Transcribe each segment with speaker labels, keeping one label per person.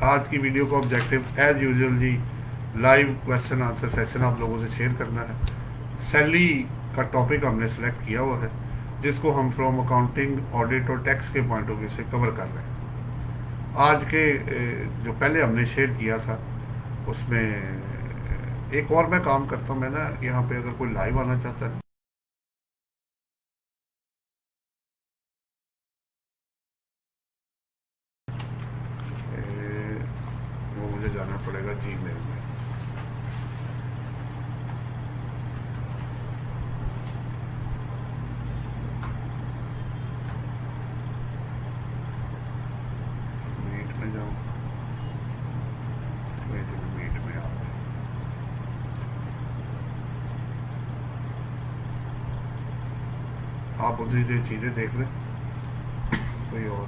Speaker 1: आज की वीडियो का ऑब्जेक्टिव एज यूजुअल जी लाइव क्वेश्चन आंसर सेशन आप लोगों से शेयर करना है। सैलरी का टॉपिक हमने सेलेक्ट किया हुआ है जिसको हम फ्रॉम अकाउंटिंग ऑडिट और टैक्स के पॉइंट ऑफ व्यू से कवर कर रहे हैं। आज के जो पहले हमने शेयर किया था उसमें एक और मैं काम करता हूँ। मैं ना यहाँ पे अगर कोई लाइव आना चाहता है वो मुझे जाना पड़ेगा जीमेल में। मीट में जाऊँ, मीट में आ गए। आप उधर ये चीज़ें देख लें कोई और।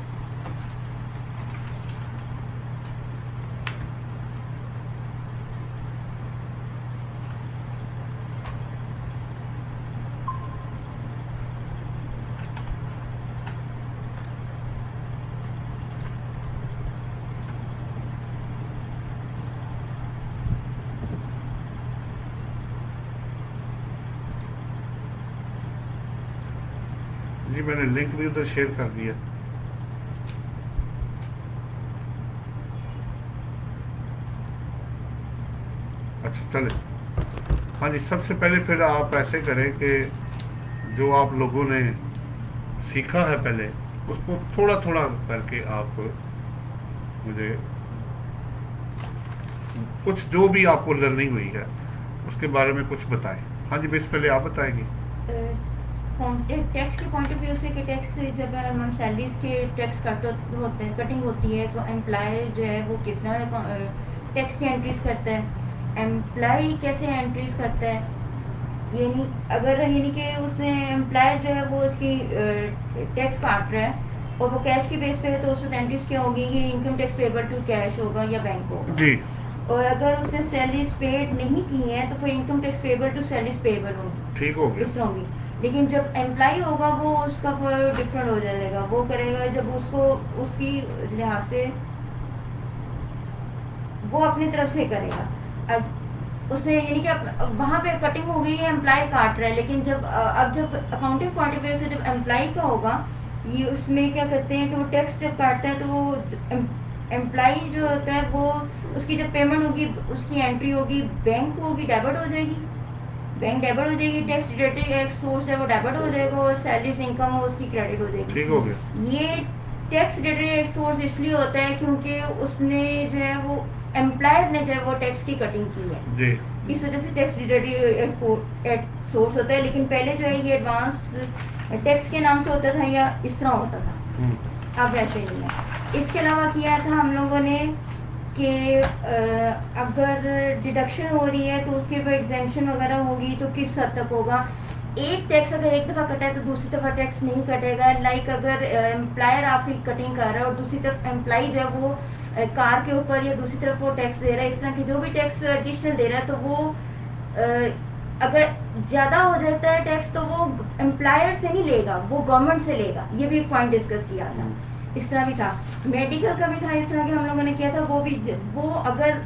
Speaker 1: जी मैंने लिंक भी उधर शेयर कर दिया। अच्छा चले। हाँ जी, सबसे पहले फिर आप ऐसे करें कि जो आप लोगों ने सीखा है पहले उसको थोड़ा थोड़ा करके आप मुझे कुछ जो भी आपको लर्निंग हुई है उसके बारे में कुछ बताएं। हाँ जी, बेस पहले आप बताएंगे।
Speaker 2: टैक्स के पॉइंट ऑफ व्यू से कि टैक्स जब हम सैलरीज के टैक्स कट होते हैं, कटिंग होती है, तो एम्प्लॉयर जो है वो किस तरह टैक्स की एंट्रीज करता है, एम्प्लॉय कैसे एंट्रीज करता है। यानी अगर यानी कि उसने एम्प्लॉयर जो है वो उसकी टैक्स काट रहा है और वो कैश की बेस पे है तो उसमें एंट्रीज क्या होगी, ये income tax payable to cash होगा या बैंक होगा
Speaker 1: जी।
Speaker 2: और अगर उसने सैलरीज पेड नहीं की है तो फिर income tax payable to salaries payable होगी।
Speaker 1: ठीक हो गया।
Speaker 2: इस तरह होगी। लेकिन जब एम्प्लॉय होगा वो उसका डिफरेंट हो जाएगा। वो करेगा जब उसको उसकी लिहाज से वो अपनी तरफ से करेगा। अब उसने यानी कि वहां पे कटिंग हो गई है, एम्प्लॉय काट रहा है, लेकिन जब अब जब अकाउंटिंग पॉइंट ऑफ व्यू से जब एम्प्लॉय का होगा ये उसमें क्या करते हैं कि वो टैक्स जब काटता है तो वो एम्प्लॉय जो होता है वो उसकी जब पेमेंट होगी उसकी एंट्री होगी बैंक को होगी, डेबिट हो जाएगी, बैंक डेबिट हो जाएगी, टैक्स डिडक्टेड एक सोर्स है वो डेबिट हो जाएगा और सैलरीज इनकम हो उसकी क्रेडिट हो जाएगी।
Speaker 1: ठीक हो गया।
Speaker 2: ये टैक्स डिडक्टेड एक सोर्स इसलिए होता है क्योंकि उसने जो है वो एम्प्लॉयर ने जो है वो टैक्स की कटिंग की है
Speaker 1: जी।
Speaker 2: इस वजह से टैक्स डिडक्टेड सोर्स होता है। लेकिन पहले जो है ये एडवांस टैक्स के नाम से होता था या इस तरह होता था, अब वैसे नहीं है। इसके अलावा किया था हम लोगों ने कि अगर डिडक्शन हो रही है तो उसके ऊपर एग्जेम्पशन वगैरह होगी तो किस हद तक होगा। एक टैक्स अगर एक दफ़ा कटा है तो दूसरी दफ़ा टैक्स नहीं कटेगा। लाइक अगर एम्प्लॉयर आपकी कटिंग कर रहा है और दूसरी तरफ एम्प्लॉय जो है वो कार के ऊपर या दूसरी तरफ वो टैक्स दे रहा है, इस तरह की जो भी टैक्स एडिशनल दे रहा है तो वो अगर ज़्यादा हो जाता है टैक्स तो वो एम्प्लॉयर से नहीं लेगा, वो गवर्नमेंट से लेगा। ये भी एक पॉइंट डिस्कस किया था। इस तरह भी था, मेडिकल का भी था, इस तरह के हम लोगों ने किया था। वो अगर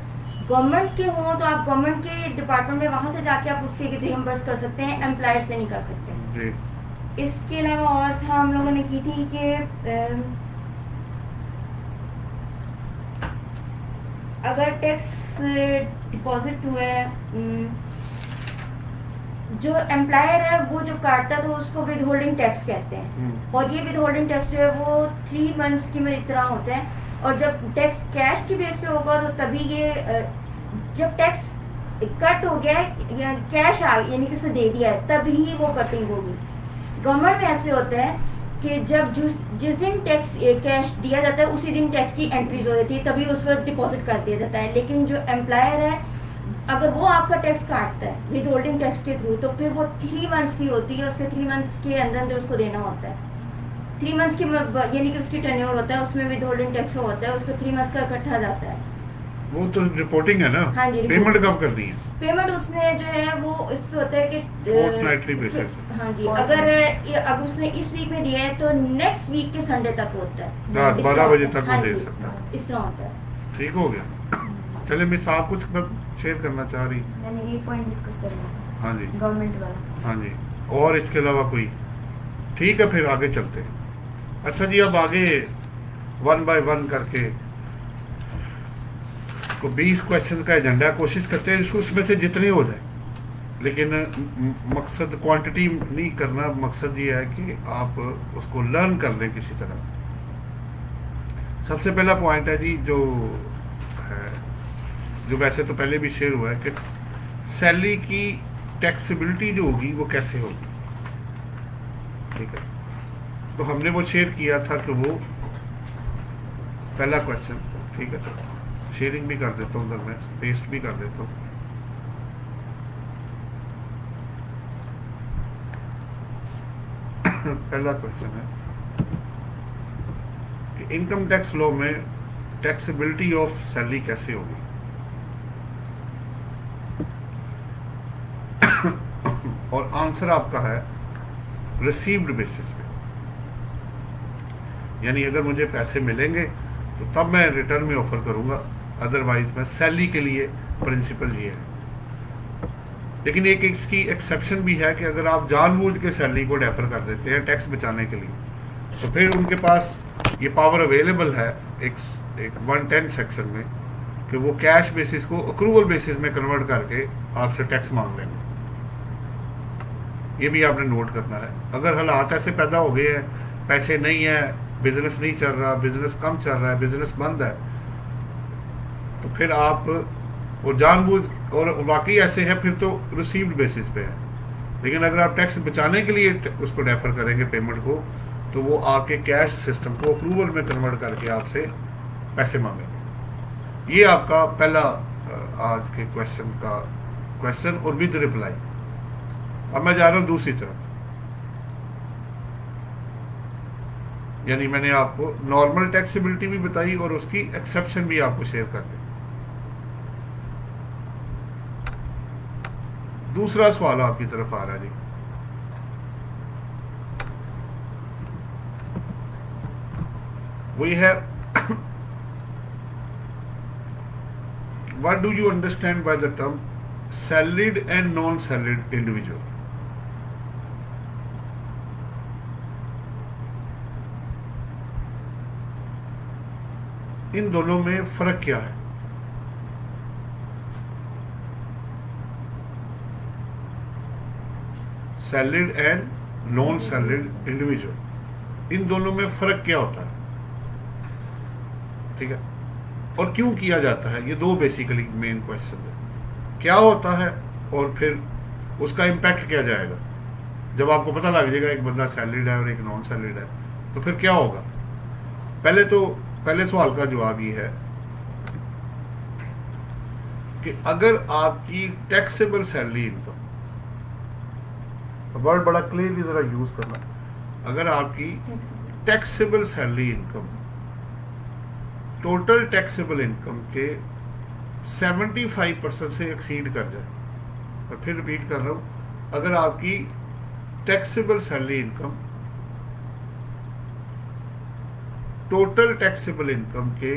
Speaker 2: गवर्नमेंट के हों तो आप गवर्नमेंट के डिपार्टमेंट में वहां से जाके आप उसके रिइंबर्स कर सकते हैं, एम्प्लॉयर से नहीं कर सकते जी। इसके अलावा और था हम लोगों ने की थी कि अगर टैक्स डिपॉजिट हुआ है, जो एम्प्लॉयर है वो जो काटता है तो उसको विद होल्डिंग टैक्स कहते हैं और ये विद होल्डिंग टैक्स जो है वो 3 मंथ्स की में इतना होता है। और जब टैक्स कैश की बेस पे होगा तो तभी ये जब टैक्स कट हो गया है या कैश आ यानी कि उसे दे दिया है तभी वो कटिंग होगी। गवर्नमेंट में ऐसे होता है कि जब जिस दिन टैक्स कैश दिया जाता है उसी दिन टैक्स की एंट्रीज हो जाती है, तभी उस वक्त डिपॉजिट कर दिया जाता है। लेकिन जो एम्प्लॉयर है अगर वो आपका टैक्स काटता है विद होल्डिंग टैक्स के थ्रू तो फिर वो 3 मंथ्स की होती है। उसके 3 मंथ्स के अंदर जो उसको देना होता है 3 मंथ्स की यानी कि उसकी टेन्योर होता है उसमें विद होल्डिंग टैक्स होता है, उसको 3 मंथ्स का इकट्ठा जाता है।
Speaker 1: वो तो रिपोर्टिंग है ना।
Speaker 2: हाँ जी,
Speaker 1: पेमेंट कब करनी है?
Speaker 2: पेमेंट उसने जो है वो इस पे होता है कि
Speaker 1: फोर्टनाइटली बेसिस।
Speaker 2: हाँ जी, अगर उसने इस वीक में दिया है तो नेक्स्ट वीक के संडे तक होता है,
Speaker 1: रात 12 बजे तक वो
Speaker 2: हाँ
Speaker 1: दे
Speaker 2: जी,
Speaker 1: सकता है।
Speaker 2: इस तरह होता है।
Speaker 1: ठीक हो गया। चले मिस आप कुछ शेयर करना चाह रही?
Speaker 2: मैंने ये पॉइंट डिस्कस करना था,
Speaker 1: हाँ जी
Speaker 2: गवर्नमेंट वाला।
Speaker 1: हाँ जी, और इसके अलावा कोई? ठीक है, फिर आगे चलते हैं। अच्छा जी, अब आगे 1 बाय 1 करके को 20 क्वेश्चन का एजेंडा, कोशिश करते हैं इसको उसमें से जितने हो जाए, लेकिन मकसद क्वांटिटी नहीं करना, मकसद ये है कि आप उसको लर्न कर लें किसी तरह। सबसे पहला पॉइंट है जी, जो है, जो वैसे तो पहले भी शेयर हुआ है, कि सैलरी की टैक्सेबिलिटी जो होगी वो कैसे होगी। ठीक है, तो हमने वो शेयर किया था कि वो पहला क्वेश्चन, ठीक है, शेयरिंग भी कर देता हूँ, उधर मैं पेस्ट भी कर देता हूँ। पहला क्वेश्चन है कि इनकम टैक्स लॉ में टैक्सेबिलिटी ऑफ सैलरी कैसे होगी। और आंसर आपका है रिसीव्ड बेसिस पे, यानी अगर मुझे पैसे मिलेंगे तो तब मैं रिटर्न में ऑफर करूंगा, अदरवाइज मैं सैलरी के लिए प्रिंसिपल ये है। लेकिन एक इसकी एक्सेप्शन भी है कि अगर आप जानबूझ के सैलरी को डेफर कर देते हैं टैक्स बचाने के लिए, तो फिर उनके पास ये पावर अवेलेबल है एक 110 सेक्शन में कि वो कैश बेसिस को अक्रूवल बेसिस में कन्वर्ट करके आपसे टैक्स मांग लेंगे। ये भी आपने नोट करना है। अगर हालात ऐसे पैदा हो गए हैं, पैसे नहीं है, बिजनेस नहीं चल रहा, बिजनेस कम चल रहा है, बिजनेस बंद है, तो फिर आप और जानबूझ और वाकई ऐसे है फिर तो रिसीव्ड बेसिस पे है। लेकिन अगर आप टैक्स बचाने के लिए उसको डेफर करेंगे पेमेंट को, तो वो आपके कैश सिस्टम को अप्रूवल में कन्वर्ट करके आपसे पैसे मांगेंगे। ये आपका पहला आज के क्वेश्चन का क्वेश्चन और विद रिप्लाई। अब मैं जा रहा हूं दूसरी तरफ, यानी मैंने आपको नॉर्मल टैक्सेबिलिटी भी बताई और उसकी एक्सेप्शन भी आपको शेयर कर दी। दूसरा सवाल आपकी तरफ आ रहा है जी, वही है what do you understand by the term salaried and non salaried individual. इन दोनों में फर्क क्या है? Salaried and non salaried individual, इन दोनों में फर्क क्या होता है? ठीक है, और क्यों किया जाता है? ये दो बेसिकली मेन क्वेश्चन है। क्या होता है और फिर उसका इम्पैक्ट क्या जाएगा? जब आपको पता लग जाएगा एक बंदा सैलरीड है और एक नॉन सैलरीड है, तो फिर क्या होगा? पहले सवाल का जवाब ये है कि अगर आपकी टैक्सेबल सैलरी इनकम, वर्ड बड़ा क्लियरली जरा यूज करना, अगर आपकी taxable salary income total taxable income के 75% से एक्सीड कर जाए, मैं फिर रिपीट कर रहा हूं, अगर आपकी taxable salary income total taxable income के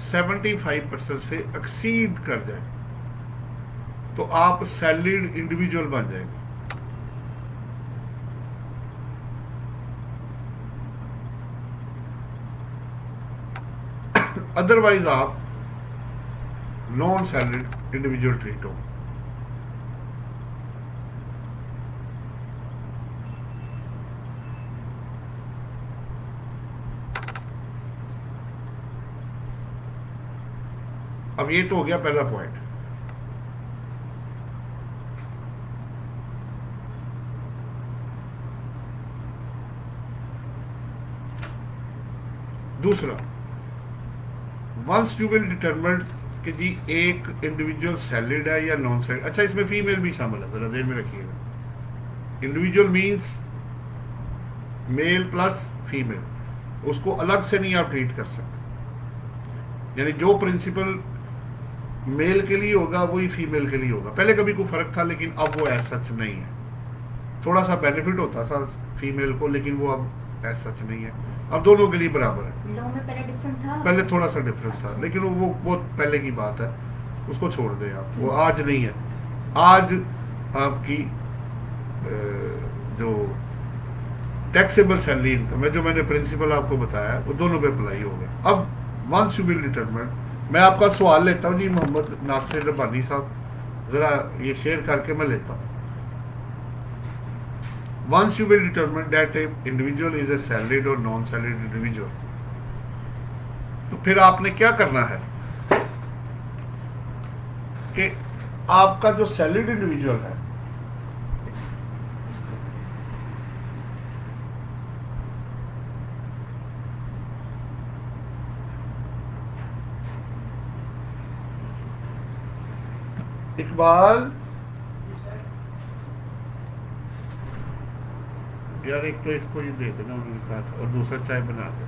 Speaker 1: 75% से एक्सीड कर जाए, तो आप सैलरीड इंडिविजुअल बन जाएंगे। अदरवाइज आप नॉन सैलरीड इंडिविजुअल ट्रीट हो। अब ये तो हो गया पहला पॉइंट। दूसरा, वंस यू विल डिटरमिन कि जी एक इंडिविजुअल सैलरीड है या नॉन सैलरीड। अच्छा, इसमें फीमेल भी शामिल है, जरा ध्यान में रखिएगा। Individual means male plus female, उसको अलग से नहीं आप ट्रीट कर सकते। यानी जो प्रिंसिपल मेल के लिए होगा वही फीमेल के लिए होगा। पहले कभी कोई फर्क था, लेकिन अब वो ऐसा सच नहीं है। थोड़ा सा बेनिफिट होता था फीमेल को, लेकिन वो अब ऐसा सच नहीं है। अब दोनों के लिए बराबर है।
Speaker 2: लॉ में पहले डिफरेंट था,
Speaker 1: पहले थोड़ा सा डिफरेंस था, लेकिन वो बहुत पहले की बात है, उसको छोड़ दें आप, वो आज नहीं है। आज आपकी जो टैक्सेबल सैलरी इनकम है, जो मैंने प्रिंसिपल आपको बताया, वो दोनों पे अप्लाई हो गया। अब वंस यू विल डिटरमिन, मैं आपका सवाल लेता हूँ जी मोहम्मद नासिर रब्बानी साहब, जरा ये शेयर करके मैं लेता हूँ। Once you will determine that a individual is a salaried or non-salaried individual, तो फिर आपने क्या करना है कि आपका जो सैलरीड इंडिविजुअल है, इकबाल यार, एक तो इसको ये दे देना उन्होंने कहा था, और दूसरा चाय बना दे।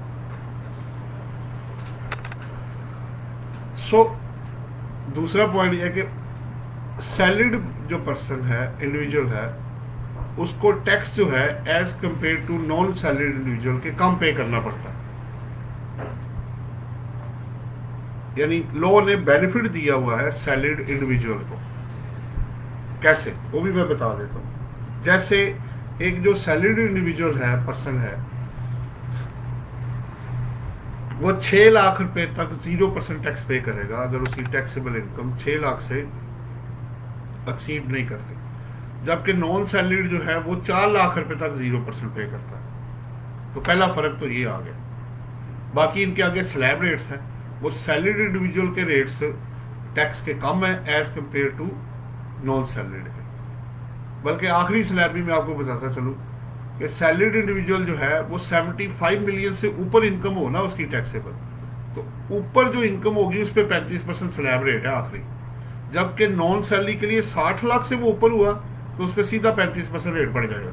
Speaker 1: सो दूसरा पॉइंट ये है कि सैलरीड जो पर्सन है, इंडिविजुअल है, उसको टैक्स जो है as compared to non salaried individual के कम पे करना पड़ता है। यानी लॉ ने बेनिफिट दिया हुआ है सैलरीड इंडिविजुअल को। कैसे, वो भी मैं बता देता हूँ। जैसे एक जो सैलरीड इंडिविजुअल है, पर्सन है, वो 6 लाख रुपए तक 0% टैक्स पे करेगा अगर उसकी टैक्सेबल इनकम 6 लाख से एक्सीड नहीं करती, जबकि नॉन सैलरीड जो है वो 4 लाख रुपए तक 0% पे करता है। तो पहला फर्क तो ये आ गया। बाकी इनके आगे स्लैब रेट्स हैं, वो सैलरीड इंडिविजुअल के रेट्स टैक्स के कम है as compared to non salaried के। बल्कि आखिरी स्लैब भी मैं आपको बताता चलूँ कि सैलरीड इंडिविजुअल जो है वो 75 मिलियन से ऊपर इनकम हो ना उसकी टैक्सेबल, तो ऊपर जो इनकम होगी उस पर 35% स्लैब रेट है आखिरी। जबकि नॉन सैलरी के लिए 60 लाख से वो ऊपर हुआ तो उस पर सीधा 35% रेट पड़ जाएगा।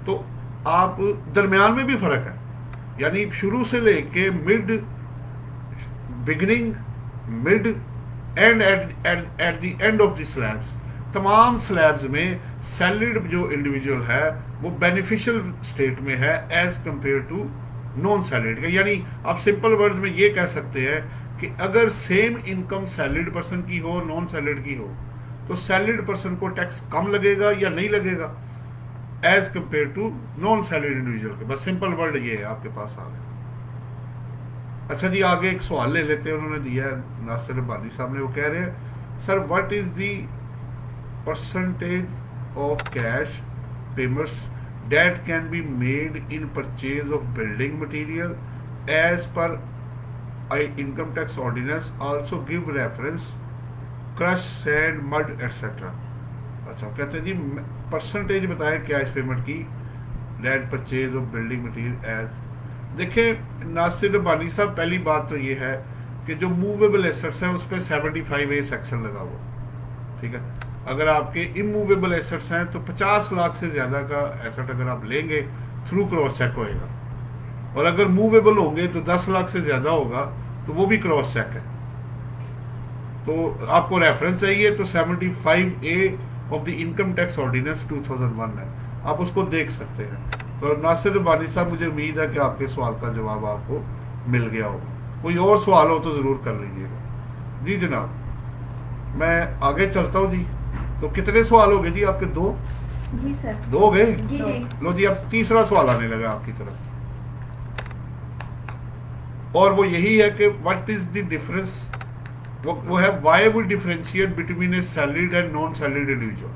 Speaker 1: तो आप दरमियान में भी फर्क है, यानी शुरू से लेके mid, beginning, mid and at the end of the slabs, तमाम स्लैब्स में सैलरीड जो इंडिविजुअल है वो बेनिफिशियल स्टेट में है as compared to non salaried का। यानी आप सिंपल वर्ड्स में ये कह सकते हैं कि अगर सेम इनकम सैलरीड पर्सन की हो, नॉन सैलरीड की हो, तो सैलरीड पर्सन को टैक्स कम लगेगा या नहीं लगेगा as compared to non salaried individual के। बस सिंपल वर्ड ये है, आपके पास आ गया। अच्छा जी, आगे एक सवाल ले लेते हैं, उन्होंने दिया है नासिर रब्बानी साहब ने। वो कह रहे हैं, sir what is the percentage of cash payments that can be made in purchase of building material as per income tax ordinance, also give reference crushed sand, mud etc. अच्छा, कहते हैं जी परसेंटेज बताएं कैश पेमेंट की date purchase of building material as. देखिए नासिर रब्बानी साहब, पहली बात तो ये है कि जो मूवेबल एसेट्स हैं उस पर 75A सेक्शन लगा हुआ, ठीक है। अगर आपके इमूवेबल एसेट्स हैं तो 50 लाख से ज़्यादा का एसेट अगर आप लेंगे थ्रू क्रॉस चेक होएगा, और अगर मूवेबल होंगे तो 10 लाख से ज़्यादा होगा तो वो भी क्रॉस चेक है। तो आपको रेफरेंस चाहिए तो 75A of the income tax ordinance 2001 है, आप उसको देख सकते हैं। तो नासिर रब्बानी साहब, मुझे उम्मीद है कि आपके सवाल का जवाब आपको मिल गया होगा। कोई और सवाल हो तो ज़रूर कर लीजिएगा। जी जनाब, मैं आगे चलता हूँ जी। तो कितने सवाल हो गए जी आपके? 2
Speaker 2: जी सर।
Speaker 1: 2 हो गए?
Speaker 2: जी जी।
Speaker 1: लो जी, अब तीसरा सवाल आने लगा आपकी तरफ, और वो यही है कि व्हाट इज द डिफरेंस, वो है why we differentiate between a salaried and non salaried individual.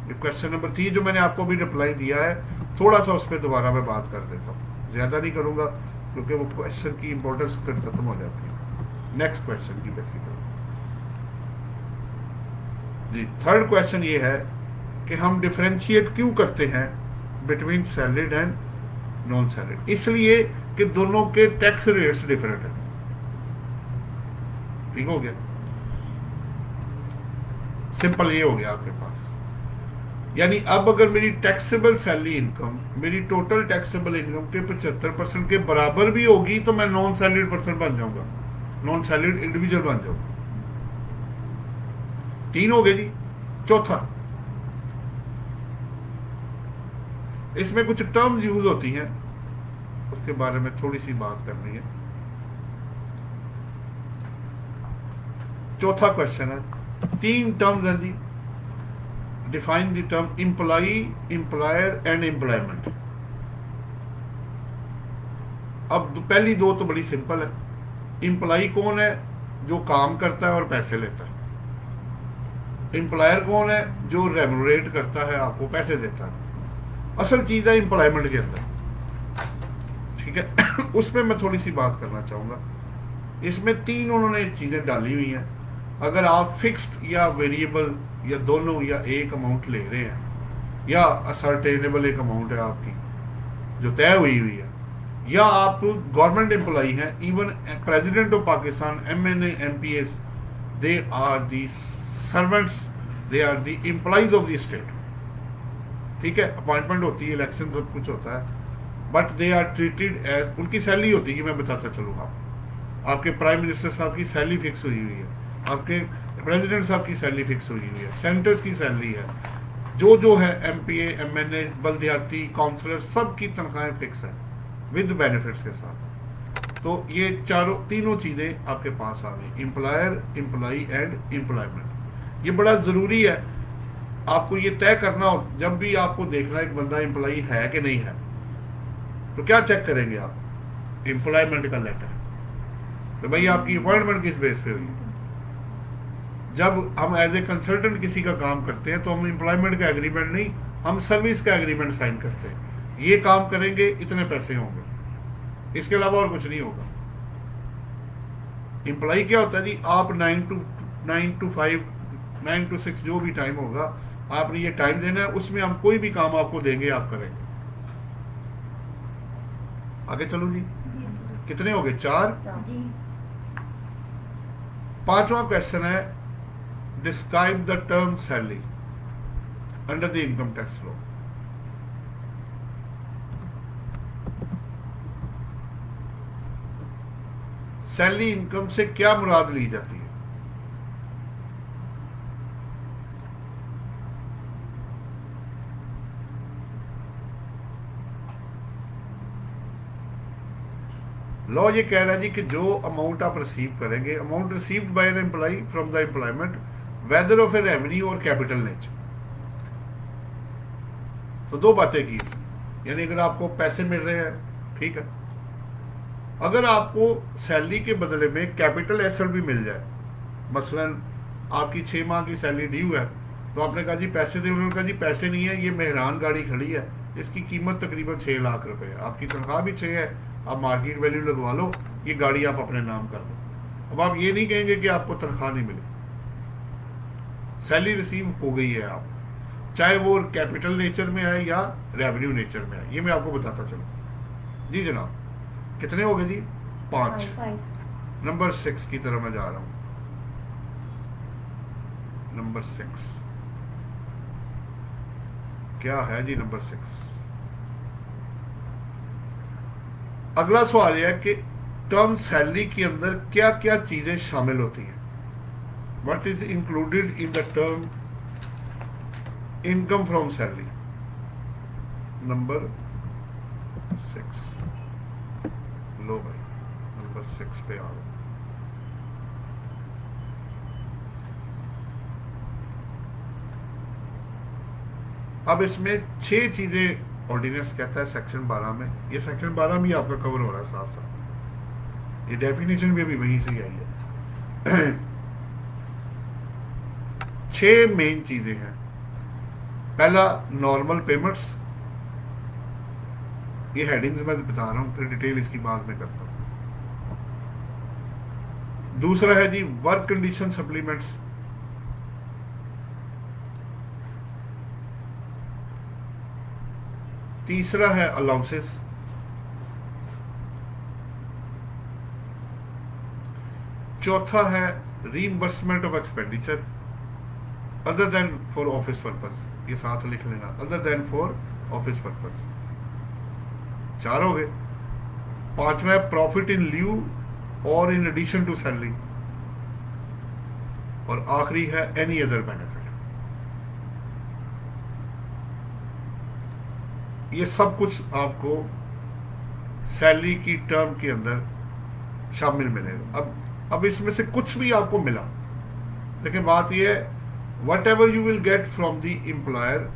Speaker 1: ये क्वेश्चन नंबर 3 जो मैंने आपको भी रिप्लाई दिया है, थोड़ा सा उस पर दोबारा मैं बात कर देता हूँ, ज्यादा नहीं करूंगा क्योंकि वो क्वेश्चन की इंपॉर्टेंस फिर खत्म हो जाती है नेक्स्ट क्वेश्चन की बेसिकली। जी, थर्ड क्वेश्चन ये है कि हम डिफरेंशिएट क्यों करते हैं between salaried and non salaried? इसलिए कि दोनों के टैक्स रेट्स डिफरेंट हैं। ठीक हो गया, सिंपल ये हो गया आपके पास। यानी अब अगर मेरी टैक्सेबल सैलरी इनकम मेरी टोटल टैक्सेबल इनकम के 75% के बराबर भी होगी तो मैं नॉन सैलरीड पर्सन बन जाऊंगा, नॉन सैलरीड इंडिविजुअल बन जाऊंगा। 3 हो गए जी। चौथा, इसमें कुछ टर्म्स यूज होती हैं उसके बारे में थोड़ी सी बात करनी है। चौथा क्वेश्चन है, 3 टर्म्स हैं जी, define the term employee, employer and employment. अब पहली 2 तो बड़ी सिंपल है। एम्प्लॉई कौन है? जो काम करता है और पैसे लेता है। एम्प्लॉयर कौन है? जो रेमुनरेट करता है, आपको पैसे देता है। असल चीज है एम्प्लॉयमेंट के अंदर, ठीक है। उसमें मैं थोड़ी सी बात करना चाहूंगा। इसमें 3 उन्होंने चीजें डाली हुई हैं। अगर आप फिक्स्ड या वेरिएबल या दोनों या एक अमाउंट ले रहे हैं, या असर्टेनेबल एक अमाउंट है आपकी जो तय हुई हुई है, या आप गवर्नमेंट एम्प्लॉई हैं, even president of Pakistan, MNA, MPs, they are the servants, they are the employees of the state, ठीक है। अपॉइंटमेंट होती है, इलेक्शन सब कुछ होता है, but they are treated as, उनकी सैलरी होती है, मैं बताता चलूँगा। आपके प्राइम मिनिस्टर साहब की सैलरी फिक्स हुई हुई है, आपके प्रेसिडेंट साहब की सैलरी फिक्स हुई हुई है, सेनेटर्स की सैलरी है, जो है MPA, MNA, बल्दियाती काउंसलर, सब की तनख्वाहें फिक्स है विद बेनिफिट्स के साथ। तो ये तीनों चीजें आपके पास आ गई, एम्प्लॉयर, एम्प्लॉई एंड एम्प्लॉयमेंट। ये बड़ा जरूरी है आपको ये तय करना हो, जब भी आपको देखना एक बंदा एम्प्लॉई है कि नहीं है, तो क्या चेक करेंगे आप? एम्प्लॉयमेंट का लेटर, तो भाई आपकी अपॉइंटमेंट किस बेस पे हुई। जब हम एज ए कंसल्टेंट किसी का काम करते हैं तो हम एम्प्लॉयमेंट का एग्रीमेंट नहीं, हम सर्विस का एग्रीमेंट साइन करते हैं। ये काम करेंगे, इतने पैसे होंगे, इसके अलावा और कुछ नहीं होगा। एम्प्लॉय क्या होता है जी? आप 9 to 5, 9 to 6 जो भी टाइम होगा, आपने ये टाइम देना है, उसमें हम कोई भी काम आपको देंगे, आप करेंगे। आगे चलो जी, कितने हो गए? 4।
Speaker 2: जी।
Speaker 1: 5वां क्वेश्चन है, describe the term salary under the income tax law. Salary income से क्या मुराद ली जाती है? लॉ ये कह रहा है जी कि जो अमाउंट आप रिसीव करेंगे, amount received by an employee from the employment, whether of a revenue और कैपिटल नेचर। तो 2 बातें की, यानी अगर आपको पैसे मिल रहे हैं, ठीक है, अगर आपको सैलरी के बदले में कैपिटल एसेट भी मिल जाए, मसलन आपकी 6 माह की सैलरी ड्यू है, तो आपने कहा जी पैसे दे, उन्होंने कहा जी पैसे नहीं है, ये मेहरान गाड़ी खड़ी है, इसकी कीमत तकरीबन 6 लाख रुपए है, आपकी तनख्वाह भी 6 है, आप मार्केट वैल्यू लगवा लो, ये गाड़ी आप अपने नाम कर लो। अब आप ये नहीं कहेंगे कि आपको तनख्वाह नहीं मिली, सैलरी रिसीव हो गई है, आप चाहे वो कैपिटल नेचर में आए या रेवेन्यू नेचर में आए, ये मैं आपको बताता चलूँ। जी जनाब, कितने हो गए जी? 5। नंबर 6 की तरफ मैं जा रहा हूं। नंबर 6 क्या है जी? नंबर 6, अगला सवाल यह है कि टर्म सैलरी के अंदर क्या क्या चीजें शामिल होती हैं। What is included in the term income from salary. Number 6, लो भाई, नंबर 6 पे आ गए। अब इसमें 6 चीजें ऑर्डिनेंस कहता है सेक्शन 12 में, ये सेक्शन 12 में आपका कवर हो रहा है साथ साथ, ये डेफिनेशन भी अभी वहीं से आई है। 6 मेन चीजें हैं। पहला, नॉर्मल पेमेंट्स, ये हेडिंग्स मैं बता रहा हूं, फिर डिटेल इसकी बाद में करता हूं। दूसरा है जी वर्क कंडीशन सप्लीमेंट्स, तीसरा है अलाउंसेस, चौथा है reimbursement of expenditure other than for office purpose, ये साथ लिख लेना, other than for office purpose. 4 हो गए। 5वां है प्रॉफिट इन ल्यू और इन एडिशन टू सैलरी, और आखिरी है एनी अदर बेनिफिट। ये सब कुछ आपको सैलरी की टर्म के अंदर शामिल मिलेगा। अब इसमें से कुछ भी आपको मिला, लेकिन बात यह है what ever you will get from the employer,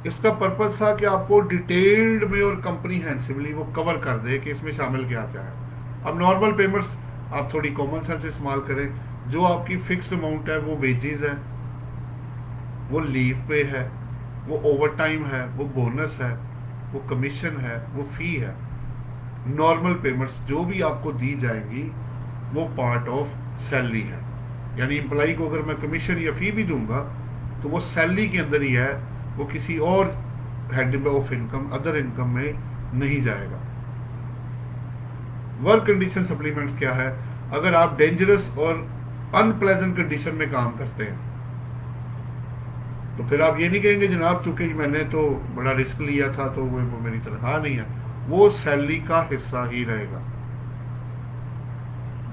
Speaker 1: इसका पर्पज था कि आपको डिटेल्ड में और कंप्रीहेंसिवली वो कवर कर दे कि इसमें शामिल क्या क्या है। अब नॉर्मल पेमेंट्स आप थोड़ी कॉमन सेंस इस्तेमाल करें। जो आपकी फिक्स्ड अमाउंट है वो वेजेस है, वो लीव पे है, वो ओवर टाइम है, वो बोनस है, वो कमीशन है, वो फी है। नॉर्मल पेमेंट्स जो भी आपको दी जाएंगी वो पार्ट ऑफ सैलरी है। यानी एम्प्लॉई को अगर मैं कमीशन या फी भी दूंगा तो वो सैलरी के अंदर ही है, वो किसी और head of income, other income में नहीं जाएगा। वर्क कंडीशन सप्लीमेंट क्या है? अगर आप डेंजरस और अनप्लेजेंट कंडीशन में काम करते हैं तो फिर आप ये नहीं कहेंगे जनाब चूंकि मैंने तो बड़ा रिस्क लिया था तो वो मेरी तनख्वाह नहीं है, वो सैलरी का हिस्सा ही रहेगा।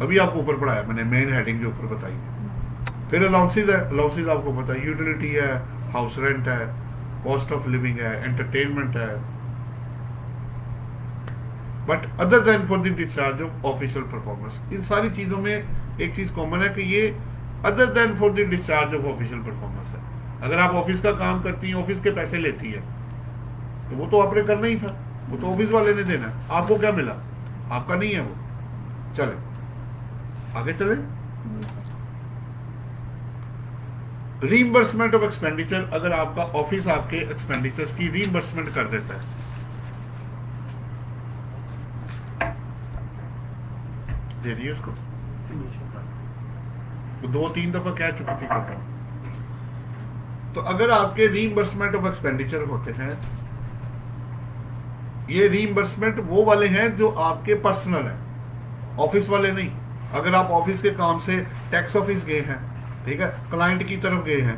Speaker 1: अभी आपको ऊपर पढ़ाया मैंने, मेन हेडिंग जो ऊपर बताई है। फिर अलाउंसेज है, अलाउंसेज आपको पता है, यूटिलिटी है, हाउस रेंट है, कॉस्ट ऑफ लिविंग है, एंटरटेनमेंट है। But other than for the discharge of official performance, इन सारी चीजों में एक चीज कॉमन है कि ये other than for the discharge of official performance है। अगर आप ऑफिस का काम करती हैं, ऑफिस के पैसे लेती है, तो वो तो आपने करना ही था, वो तो ऑफिस वाले ने देना है। आपको क्या मिला? आपका नहीं है वो। चले आगे चले। रीइंबर्समेंट ऑफ एक्सपेंडिचर, अगर आपका ऑफिस आपके एक्सपेंडिचर्स की रीइंबर्समेंट कर देता है, दे रही है उसको, तो 2-3 दफा कह चुकी थी करता हूं। तो अगर आपके रीइंबर्समेंट ऑफ एक्सपेंडिचर होते हैं, ये रीइंबर्समेंट वो वाले हैं जो आपके पर्सनल है, ऑफिस वाले नहीं। अगर आप ऑफिस के काम से टैक्स ऑफिस गए हैं, ठीक है, क्लाइंट की तरफ गए हैं,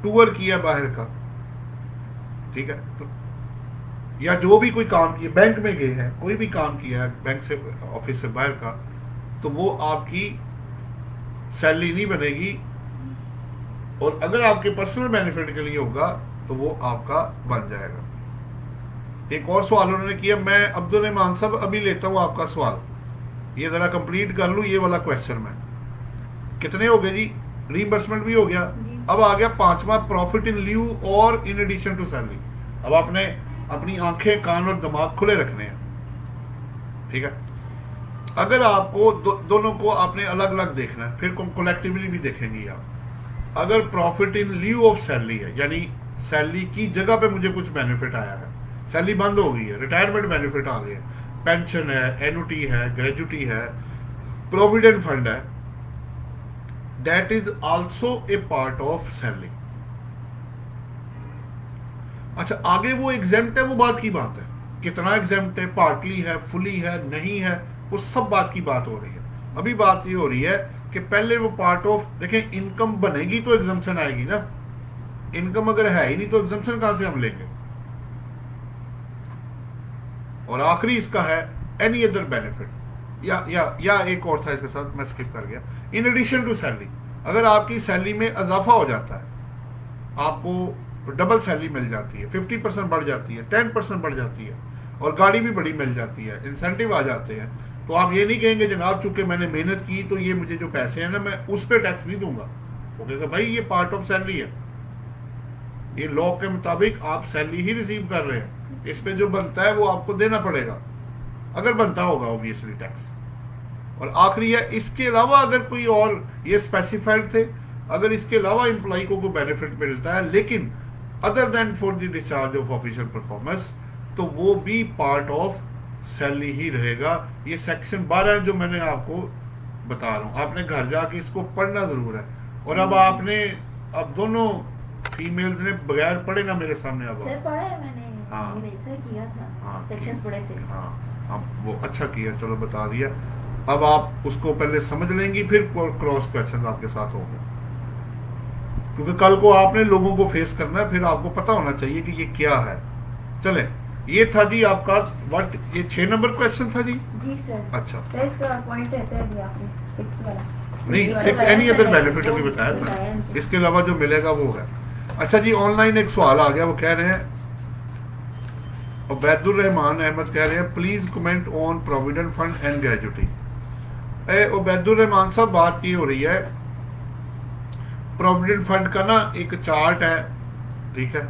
Speaker 1: टूर किया बाहर का, ठीक है, तो या जो भी कोई काम किया, बैंक में गए हैं, कोई भी काम किया है बैंक से, ऑफिस से बाहर का, तो वो आपकी सैलरी नहीं बनेगी। और अगर आपके पर्सनल बेनिफिट के लिए होगा तो वो आपका बन जाएगा। एक और सवाल उन्होंने किया, मैं अब्दुल रहमान साहब अभी लेता हूं आपका सवाल, ये जरा कंप्लीट कर लूं ये वाला क्वेश्चन में। कितने हो गए जी? रीइंबर्समेंट भी हो गया, अब आ गया 5वां, प्रॉफिट इन ल्यू और इन एडिशन टू सैलरी। अब आपने अपनी आंखें, कान और दिमाग खुले रखने हैं, ठीक है। अगर आपको दोनों को आपने अलग अलग देखना है, फिर कलेक्टिवली भी देखेंगे आप। अगर profit in lieu of salary है, यानी सैलरी की जगह पे मुझे कुछ बेनिफिट आया है, सैलरी बंद हो गई है, रिटायरमेंट बेनिफिट आ गए, पेंशन है, एनुटी है, ग्रेजुटी है, प्रोविडेंट फंड है, that is also a part of salary. अच्छा, आगे वो एग्जेम्प्ट है, वो बात की बात है, कितना एग्जेम्प्ट है, पार्टली है, फुली है, नहीं है, वो सब बात की बात हो रही है। अभी बात ये हो रही है कि पहले वो पार्ट ऑफ, देखें इनकम बनेगी तो एग्जम्पशन आएगी ना, इनकम अगर है ही नहीं तो एग्जम्पशन कहां से हम लेंगे। और आखिरी इसका है एनी अदर बेनिफिट, या एक और था इसके साथ, मैं स्किप कर गया, इन एडिशन टू सैलरी। अगर आपकी सैलरी में इजाफा हो जाता है, आपको डबल सैलरी मिल जाती है, 50% बढ़ जाती है, 10% बढ़ जाती है, और गाड़ी भी बड़ी मिल जाती है, इंसेंटिव आ जाते हैं, तो आप ये नहीं कहेंगे जनाब चूंकि मैंने मेहनत की तो ये मुझे जो पैसे हैं ना मैं उस पर टैक्स नहीं दूंगा। वो कहेगा भाई ये पार्ट ऑफ सैलरी है, ये लॉ के मुताबिक आप सैलरी ही रिसीव कर रहे हैं, इस पे जो बनता है वो आपको देना पड़ेगा, अगर बनता होगा ऑब्वियसली टैक्स। और आखिरी है, इसके अलावा अगर कोई और, ये स्पेसिफाइड थे, अगर इसके अलावा एम्प्लॉय को कोई बेनिफिट मिलता है लेकिन other than for the discharge of official performance, तो वो भी पार्ट ऑफ सैलरी ही रहेगा। ये सेक्शन 12 है जो मैंने आपको बता रहा हूँ, आपने घर जाके इसको पढ़ना जरूर है। और अब आपने, अब दोनों फीमेल्स ने बगैर पढ़े ना मेरे सामने, अब
Speaker 2: सर पढ़ा है मैंने,
Speaker 1: हाँ,
Speaker 2: किया था,
Speaker 1: हाँ,
Speaker 2: सेक्शंस पढ़े थे,
Speaker 1: हाँ, अब वो अच्छा किया, चलो बता दिया। अब आप उसको पहले समझ लेंगी, फिर क्रॉस क्वेश्चन आपके साथ होंगे, क्योंकि कल को आपने लोगों को फेस करना है, फिर आपको पता होना चाहिए कि ये क्या है। चले, ये था जी आपका व्हाट, ये 6 नंबर क्वेश्चन था जी।
Speaker 2: जी सर।
Speaker 1: अच्छा,
Speaker 2: तो इसका पॉइंट रहता है अभी आपने 6 वाला
Speaker 1: नहीं, 6 एनी अदर बेनिफिट अभी बताया था, इसके अलावा जो मिलेगा वो है। अच्छा जी, ऑनलाइन एक सवाल आ गया, वो कह रहे हैं उबैदुर रहमान अहमद कह रहे हैं please comment on provident fund and gratuity. Ubaidur Rehman साहब, बात ये हो रही है, प्रोविडेंट फंड का ना एक चार्ट है, ठीक है,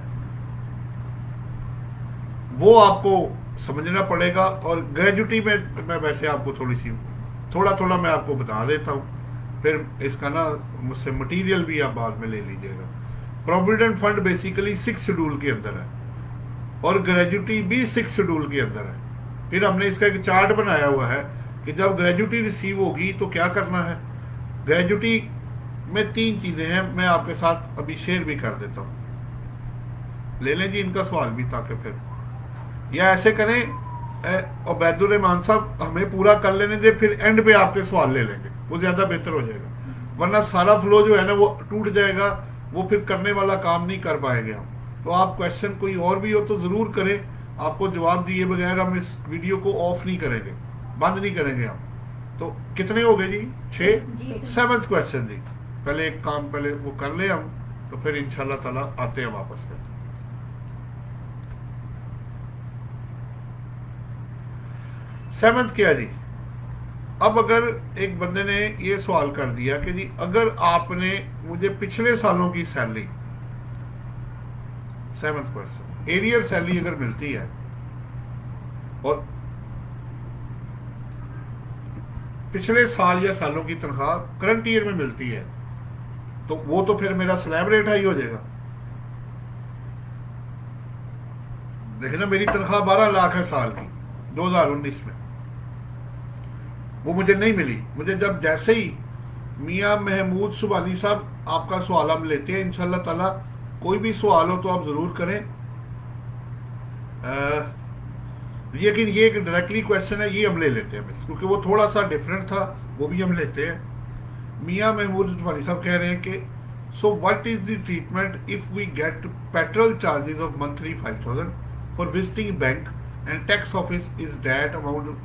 Speaker 1: वो आपको समझना पड़ेगा। और ग्रेजुटी में मैं वैसे आपको थोड़ा थोड़ा मैं आपको बता देता हूँ, फिर इसका ना मुझसे मटेरियल भी आप बाद में ले लीजिएगा। प्रोविडेंट फंड बेसिकली 6 शेड्यूल के अंदर है और ग्रेजुटी भी 6 शेड्यूल के अंदर है। फिर हमने इसका एक चार्ट बनाया हुआ है कि जब ग्रेजुटी रिसीव होगी तो क्या करना है। ग्रेजुटी में 3 चीजें हैं, मैं आपके साथ अभी शेयर भी कर देता हूँ। ले लें जी इनका सवाल भी, ताकि फिर या ऐसे करें उबैदुर रहमान साहब हमें पूरा कर लेने दे, फिर एंड पे आपके सवाल ले लेंगे, वो ज्यादा बेहतर हो जाएगा। वरना सारा फ्लो जो है ना वो टूट जाएगा, वो फिर करने वाला काम नहीं कर पाएंगे हम। तो आप क्वेश्चन कोई और भी हो तो जरूर करें, आपको जवाब दिए बगैर हम इस वीडियो को ऑफ नहीं करेंगे, बंद नहीं करेंगे हम। तो कितने हो गए जी? 6। 7th क्वेश्चन जी, पहले एक काम पहले वो कर ले हम, तो फिर इंशाल्लाह ताला आते हैं वापस में। 7th क्या जी? अब अगर एक बंदे ने ये सवाल कर दिया कि जी अगर आपने मुझे पिछले सालों की salary, 7th question, arrear salary अगर मिलती है और पिछले साल या सालों की तनख्वाह करंट ईयर में मिलती है, तो वो तो फिर मेरा स्लैब रेट हाई हो जाएगा। देखना, मेरी तनख्वाह 12 लाख है साल की 2019 में, वो मुझे नहीं मिली। मुझे जब जैसे ही मियां महमूद सुबानी साहब आपका सवाल हम लेते हैं इंशाल्लाह ताला, कोई भी सवाल हो तो आप जरूर करें। लेकिन ये एक डायरेक्टली क्वेश्चन है, ये हम ले लेते हैं क्योंकि वो थोड़ा सा डिफरेंट था, वो भी हम लेते हैं। मियां महमूद सुबानी साहब कह रहे हैं कि so what is the treatment if we get petrol charges of monthly 5000 for visiting bank and tax office, is that amount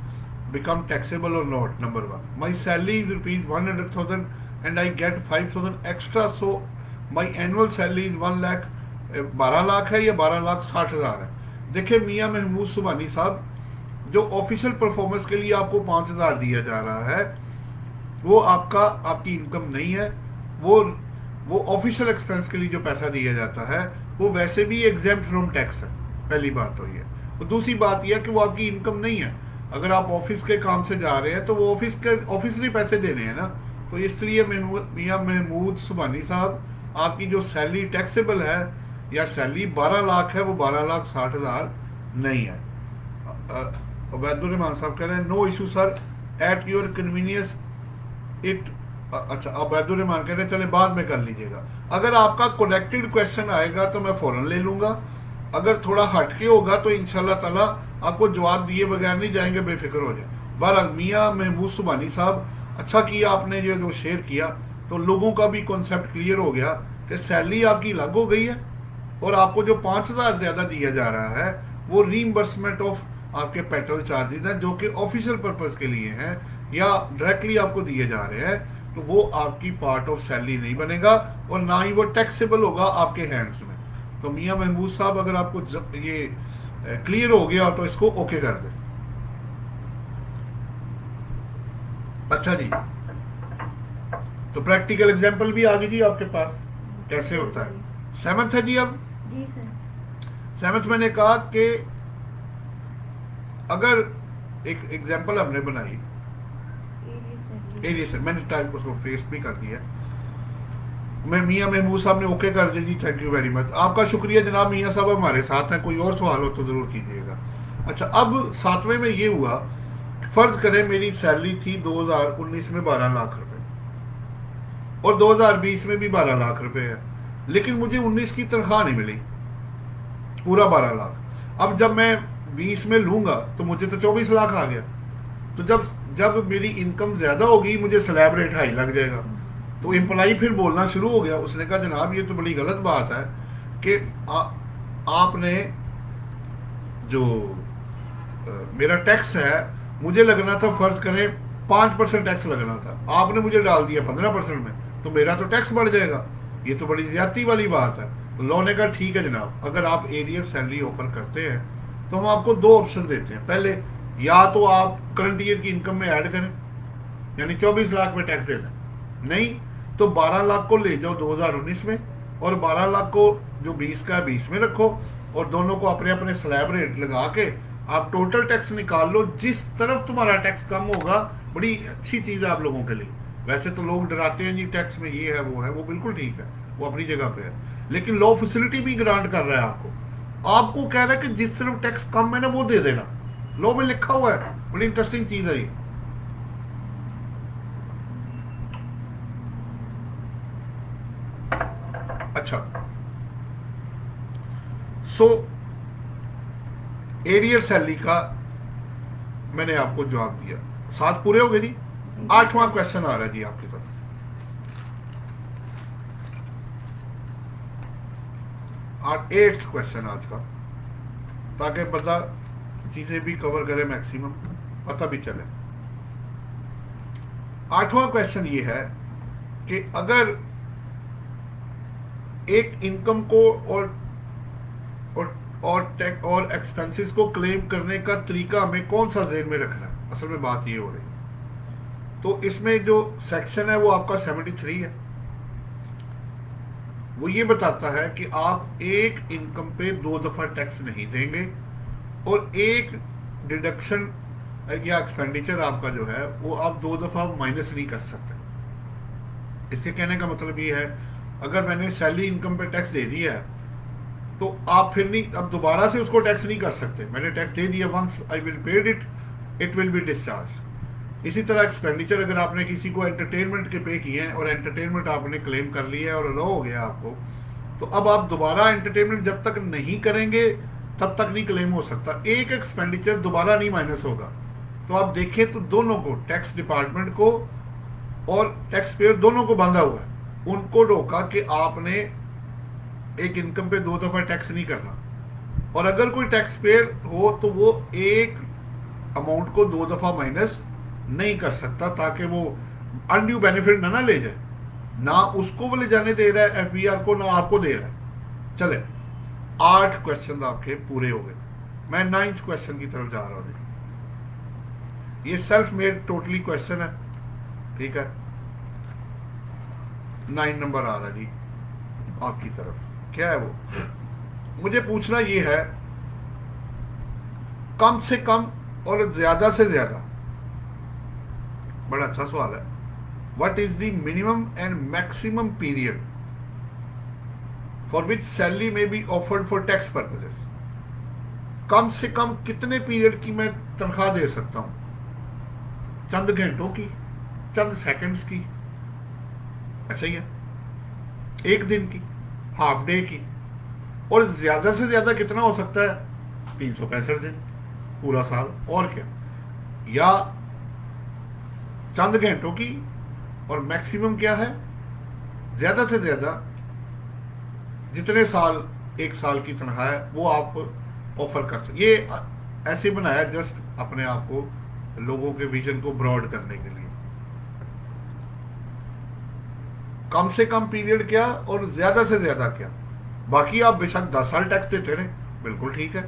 Speaker 1: become taxable or not? Number 1, my salary is rupees 100,000 and I get 5,000 extra, so my annual salary is 1 lakh 12 lakh है या 12,60,000 है। देखिए मियां महमूद सुबानी साहब, जो official performance के लिए आपको 5,000 दिया जा रहा है वो आपकी इनकम नहीं है। वो ऑफिशियल एक्सपेंस के लिए जो पैसा दिया जाता है वो वैसे भी एग्जेम्प्ट फ्रॉम टैक्स है, पहली बात तो ये। और दूसरी बात यह कि वो आपकी इनकम नहीं है। अगर आप ऑफिस के काम से जा रहे हैं तो वो ऑफिस ने पैसे देने हैं ना, तो इसलिए मियां महमूद सुबानी साहब, आपकी जो सैलरी टैक्सेबल है या सैलरी 12 लाख है, वो 12,60,000 नहीं है। उबैदुर रहमान साहब कह रहे हैं no issue sir, at your convenience it. अच्छा, उबैदुर रहमान कह रहे हैं चले बाद में कर लीजिएगा। अगर आपका कनेक्टेड क्वेश्चन आएगा तो मैं फौरन ले लूंगा, अगर थोड़ा हटके होगा तो इंशाल्लाह ताला आपको जवाब दिए बगैर नहीं जाएंगे, बेफिक्र हो जाए। बहरहाल मियां महमूद सुबानी साहब, अच्छा किया आपने जो शेयर किया, तो लोगों का भी कॉन्सेप्ट क्लियर हो गया कि सैलरी आपकी अलग हो गई है और आपको जो 5,000 ज्यादा दिया जा रहा है वो रीइंबर्समेंट ऑफ आपके पेट्रोल चार्जेस हैं, जो कि ऑफिशियल पर्पस के लिए हैं या डायरेक्टली आपको दिए जा रहे हैं, तो वो आपकी पार्ट ऑफ सैलरी नहीं बनेगा और ना ही वो टैक्सेबल होगा आपके हैंड्स में। तो मियां महमूद साहब, अगर आपको ये क्लियर हो गया तो इसको ओके कर दें। अच्छा जी, तो प्रैक्टिकल एग्जांपल भी आ गई जी आपके पास, कैसे होता है। 7th है जी। अब
Speaker 2: जी सर,
Speaker 1: 7th मैंने कहा कि अगर एक एग्जांपल हमने बनाई, एरिया सर मैंने टाइप उसको पेस्ट भी कर दिया। मैं मियां महमूद साहब ने ओके कर दिया जी, थैंक यू वेरी मच, आपका शुक्रिया जनाब। मियां साहब हमारे साथ हैं, कोई और सवाल हो तो जरूर कीजिएगा। अच्छा, अब 7वें में ये हुआ, फर्ज करें मेरी सैलरी थी 2019 में 12 लाख रुपए और 2020 में भी 12 लाख रुपए है, लेकिन मुझे 19 की तनख्वाह नहीं मिली, पूरा 12 लाख। अब जब मैं 20 में लूंगा तो मुझे तो 24 लाख आ गया। तो जब मेरी इनकम ज्यादा होगी मुझे स्लैब रेट हाई लग जाएगा। तो एम्प्लॉई फिर बोलना शुरू हो गया, उसने कहा जनाब ये तो बड़ी गलत बात है कि आपने जो मेरा टैक्स है, मुझे लगना था फर्ज करें 5% टैक्स लगना था, आपने मुझे डाल दिया 15% में, तो मेरा तो टैक्स बढ़ जाएगा, ये तो बड़ी ज्यादती वाली बात है। तो लॉ ने कहा ठीक है जनाब, अगर आप एरियर सैलरी ऑफर करते हैं तो हम आपको दो ऑप्शन देते हैं। पहले, या तो आप करंट ईयर की इनकम में ऐड करें, यानी 24 लाख में टैक्स दे दें, नहीं तो 12 लाख को ले जाओ 2019 में, और 12 लाख को जो 20 का है 20 में रखो, और दोनों को अपने अपने स्लैब रेट लगा के आप टोटल टैक्स निकाल लो। जिस तरफ तुम्हारा टैक्स कम होगा, बड़ी अच्छी चीज़ है आप लोगों के लिए। वैसे तो लोग डराते हैं जी टैक्स में ये है वो बिल्कुल ठीक है, वो अपनी जगह पे है, लेकिन लॉ फैसिलिटी भी ग्रांट कर रहा है आपको कह रहा है कि जिस तरफ टैक्स कम है ना वो दे देना, लॉ में लिखा हुआ है। बड़ी इंटरेस्टिंग चीज है ये। अच्छा, सो एरियर सैलरी का मैंने आपको जवाब दिया। 7 पूरे हो गए जी। 8वां क्वेश्चन आ रहा है जी आपकी तरफ। 8th क्वेश्चन आज का, ताकि बंदा चीजें भी कवर करे, मैक्सिमम पता भी चले। 8वां क्वेश्चन ये है कि अगर एक इनकम को और एक्सपेंसेस को क्लेम करने का तरीका हमें कौन सा ज़हन में रखना है, असल में बात ये हो रही है। तो इसमें जो सेक्शन है वो आपका 73 है। वो ये बताता है कि आप एक इनकम पे 2 दफा टैक्स नहीं देंगे, और एक डिडक्शन या एक्सपेंडिचर आपका जो है वो आप 2 दफा माइनस नहीं कर सकते। इससे कहने का मतलब ये है, अगर मैंने सैलरी इनकम पे टैक्स दे दिया है तो आप फिर नहीं, अब दोबारा से उसको टैक्स नहीं कर सकते। मैंने टैक्स दे दिया, once I will paid it will be discharge. इसी तरह एक्सपेंडिचर, अगर आपने किसी को एंटरटेनमेंट के पे किए हैं और एंटरटेनमेंट आपने क्लेम कर लिया है और अलाउ हो गया आपको, तो अब आप दोबारा एंटरटेनमेंट जब तक नहीं करेंगे तब तक नहीं क्लेम हो सकता। एक एक्सपेंडिचर दोबारा नहीं माइनस होगा। तो आप देखें तो दोनों को, टैक्स डिपार्टमेंट को और टैक्स पेयर दोनों को बांधा हुआ है। उनको रोका कि आपने एक इनकम पे 2 दफा टैक्स नहीं करना, और अगर कोई टैक्स पेयर हो तो वो एक अमाउंट को 2 दफा माइनस नहीं कर सकता, ताकि वो अनड्यू बेनिफिट ना ले जाए। ना उसको वो ले जाने दे रहा है एफबीआर को, ना आपको दे रहा है। चले, 8 क्वेश्चन आपके पूरे हो गए। मैं 9th क्वेश्चन की तरफ जा रहा हूं। ये सेल्फ मेड टोटली क्वेश्चन है, ठीक है। 9 नंबर आ रहा जी आपकी तरफ। क्या है वो? मुझे पूछना ये है, कम से कम और ज्यादा से ज्यादा, बड़ा अच्छा सवाल है। What is the minimum and maximum period for which salary may be offered for tax purposes? कम से कम कितने पीरियड की मैं तनख्वाह दे सकता हूं? चंद घंटों की, चंद सेकंड्स की, ऐसा ही है, एक दिन की, हाफ डे की, और ज्यादा से ज्यादा कितना हो सकता है? 365 दिन, पूरा साल, और क्या? या चंद घंटों की, और मैक्सिमम क्या है? ज्यादा से ज्यादा जितने साल, एक साल की तनख्वाह है वो आप ऑफर कर सकते। ये ऐसे बनाया जस्ट अपने आप को, लोगों के विजन को ब्रॉड करने के लिए। कम से कम पीरियड क्या और ज्यादा से ज्यादा क्या? बाकी आप बेशक 10 साल टैक्स देते रहे, बिल्कुल ठीक है,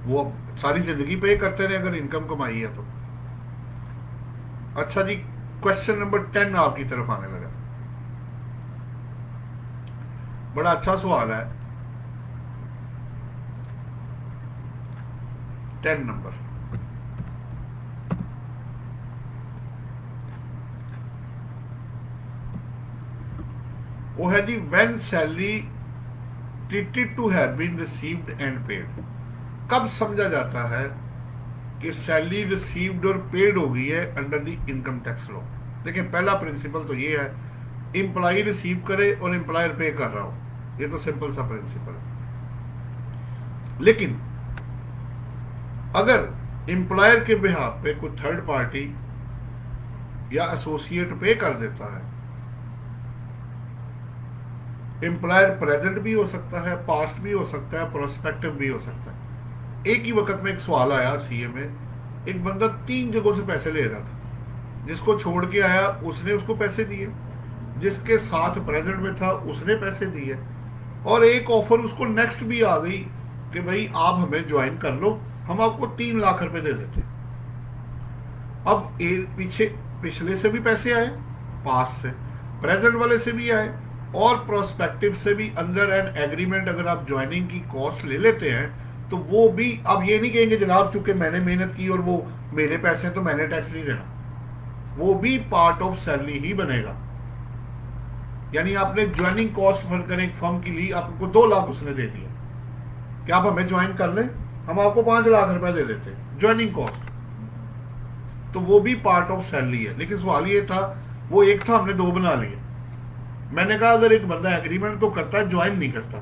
Speaker 1: वो सारी जिंदगी पे करते रहे अगर इनकम कमाई है तो। अच्छा जी, क्वेश्चन नंबर 10 आपकी तरफ आने लगा। बड़ा अच्छा सवाल है। 10 नंबर, वो है जी, when salary treated to have been received and paid. कब समझा जाता है कि सैलरी रिसीव्ड और पेड हो गई है under the income tax law? देखिए, पहला प्रिंसिपल तो ये है, एम्प्लॉय रिसीव करे और एम्प्लॉयर पे कर रहा हो, ये तो सिंपल सा प्रिंसिपल है। लेकिन अगर एम्प्लॉयर के बिहाफ पे कोई थर्ड पार्टी या एसोसिएट पे कर देता है, एम्प्लॉयर प्रेजेंट भी हो सकता है, पास्ट भी हो सकता है, प्रोस्पेक्टिव भी हो सकता है। एक ही वक्त में एक सवाल आया सीए में, एक बंदा 3 जगहों से पैसे ले रहा था। जिसको छोड़ के आया उसने उसको पैसे दिए, जिसके साथ प्रेजेंट में था उसने पैसे दिए, और एक ऑफर उसको नेक्स्ट भी आ गई कि भाई आप हमें ज्वाइन कर लो, हम आपको 3 लाख रुपए दे देते। अब पिछले से भी पैसे आए, पास से, प्रेजेंट वाले से भी आए और प्रोस्पेक्टिव से भी। अंडर एन एग्रीमेंट अगर आप ज्वाइनिंग की कॉस्ट ले लेते हैं तो वो भी, अब ये नहीं कहेंगे जनाब चूंकि मैंने मेहनत की और वो मेरे पैसे हैं तो मैंने टैक्स नहीं देना, वो भी पार्ट ऑफ सैलरी ही बनेगा। यानी आपने ज्वाइनिंग कॉस्ट भरकर एक फर्म की ली, आपको 2 लाख उसने दे दिया, क्या आप हमें ज्वाइन कर लें, हम आपको 5 लाख रुपए दे देते ज्वाइनिंग कॉस्ट, तो वो भी पार्ट ऑफ सैलरी है। लेकिन सवाल ये था, वो एक था, हमने 2 बना लिए। मैंने कहा अगर एक बंदा एग्रीमेंट तो करता है, ज्वाइन नहीं करता,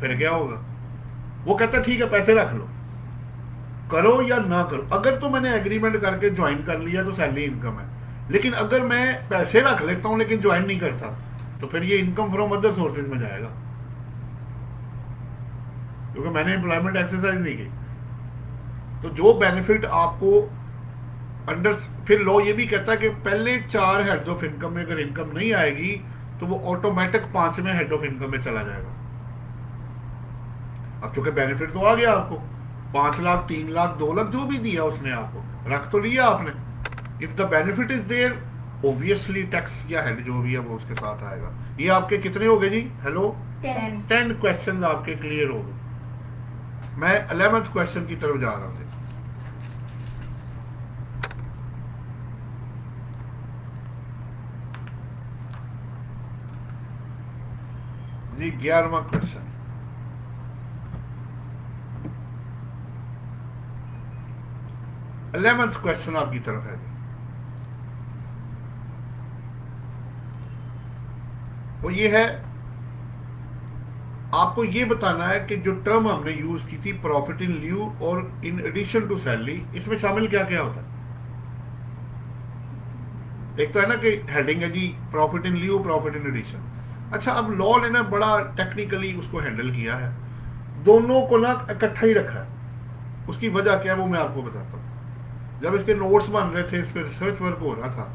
Speaker 1: फिर क्या होगा? वो कहता ठीक है पैसे रख लो, करो या ना करो। अगर तो मैंने एग्रीमेंट करके ज्वाइन कर लिया तो सैलरी इनकम है, लेकिन अगर मैं पैसे रख लेता हूं लेकिन ज्वाइन नहीं करता तो फिर ये इनकम फ्रॉम अदर सोर्सेज में जाएगा, क्योंकि मैंने एम्प्लॉयमेंट एक्सरसाइज नहीं की। तो जो बेनिफिट आपको अंडर, फिर लॉ ये भी कहता है कि पहले 4 हेड ऑफ इनकम में अगर इनकम नहीं आएगी तो वो ऑटोमेटिक 5वें हेड ऑफ इनकम में चला जाएगा। अब चूंकि बेनिफिट तो आ गया आपको, 5 लाख, 3 लाख, 2 लाख, जो भी दिया उसने आपको, रख तो लिया आपने। If the benefit is there, obviously tax या हेड जो भी है वो उसके साथ आएगा। ये आपके कितने हो गए जी? हेलो, 10 क्वेश्चन आपके क्लियर हो गए। मैं 11th क्वेश्चन की तरफ जा रहा हूं। जी 11वां क्वेश्चन, इलेवेंथ क्वेश्चन आपकी तरफ है। वो ये है, आपको ये बताना है कि जो टर्म हमने यूज की थी प्रॉफिट इन ल्यू और इन एडिशन टू सैलरी, इसमें शामिल क्या क्या होता है? एक तो है ना कि हेडिंग है जी profit in lieu, profit in addition. अच्छा, अब लॉ ने ना बड़ा टेक्निकली उसको हैंडल किया है, दोनों को ना इकट्ठा ही रखा है। उसकी वजह क्या है वो मैं आपको बताता हूँ। जब इसके नोट्स बन रहे थे, इस पर रिसर्च वर्क हो रहा था,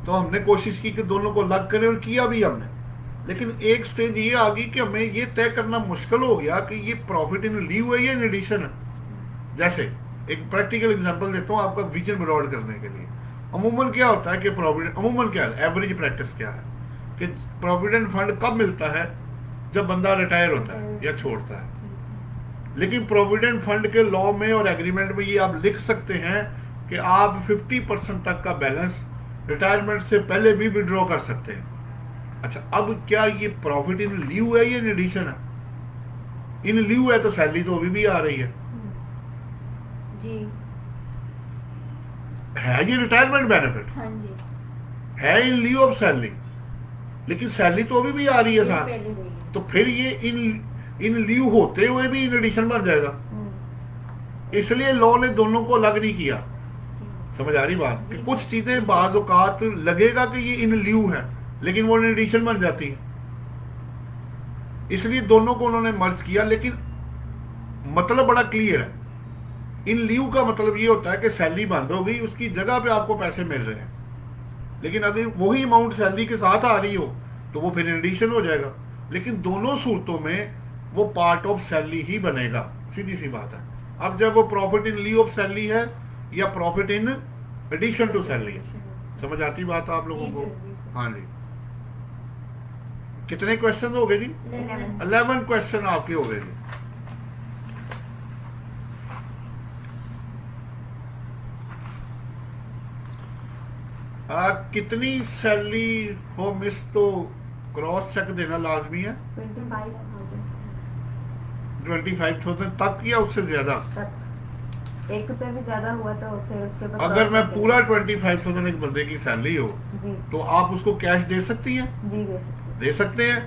Speaker 1: तो हमने कोशिश की कि दोनों को अलग करें और किया भी हमने। लेकिन एक स्टेज ये आ गई कि हमें ये तय करना मुश्किल हो गया कि ये प्रॉफिट इन लीव है या इन एडिशन है। जैसे एक प्रैक्टिकल एग्जांपल देता हूँ आपका विजन ब्रॉड करने के लिए। अमूमन क्या होता है कि प्रोविडेंट, अमूमन क्या है, एवरेज प्रैक्टिस क्या है कि प्रोविडेंट फंड कब मिलता है? जब बंदा रिटायर होता है या छोड़ता है। लेकिन प्रोविडेंट फंड के लॉ में और एग्रीमेंट में ये आप लिख सकते हैं कि आप 50% तक का बैलेंस रिटायरमेंट से पहले भी विड्रॉ कर सकते हैं। अच्छा, अब क्या ये प्रॉफिट इन लीव है या इन एडिशन है? इन लीव है तो सैलरी तो अभी भी आ रही है
Speaker 2: जी,
Speaker 1: है ये रिटायरमेंट बेनिफिट,
Speaker 2: हाँ जी,
Speaker 1: है इन लीव ऑफ सैलरी, लेकिन सैलरी तो अभी भी आ रही है साथ।
Speaker 2: पहले हुई है।
Speaker 1: तो फिर ये इन लीव होते हुए भी इन एडिशन बन जाएगा। इसलिए लॉ ने दोनों को अलग नहीं किया। समझ आ रही बात? कि कुछ चीजें बाज औकात लगेगा कि ये इन लीव है, लेकिन वो इन एडिशन बन जाती है। इसलिए दोनों को उन्होंने मर्ज किया, लेकिन मतलब बड़ा क्लियर है। इन लीव का मतलब ये होता है कि सैलरी बंद हो गई, उसकी जगह पे आपको पैसे मिल रहे हैं, लेकिन अगर वही अमाउंट सैलरी के साथ आ रही हो तो वो फिर एडिशन हो जाएगा। लेकिन दोनों सूरतों में वो पार्ट ऑफ सैलरी ही बनेगा, सीधी सी बात है। अब जब वो profit in lieu of salary है या profit in addition to salary है, समझ आती बात आप लोगों को? हाँ जी। कितने क्वेश्चन हो गए जी? 11 क्वेश्चन आपके हो गए जी। कितनी सैलरी हो मिस तो क्रॉस चेक देना लाजमी है? 25,000 तक या उससे ज्यादा?
Speaker 3: ₹1 भी ज्यादा हुआ तो फिर उसके बाद
Speaker 1: अगर मैं पूरा 25,000 एक बंदे की सैलरी हो
Speaker 3: जी
Speaker 1: तो आप उसको कैश दे सकती हैं?
Speaker 3: जी
Speaker 1: दे सकते हैं,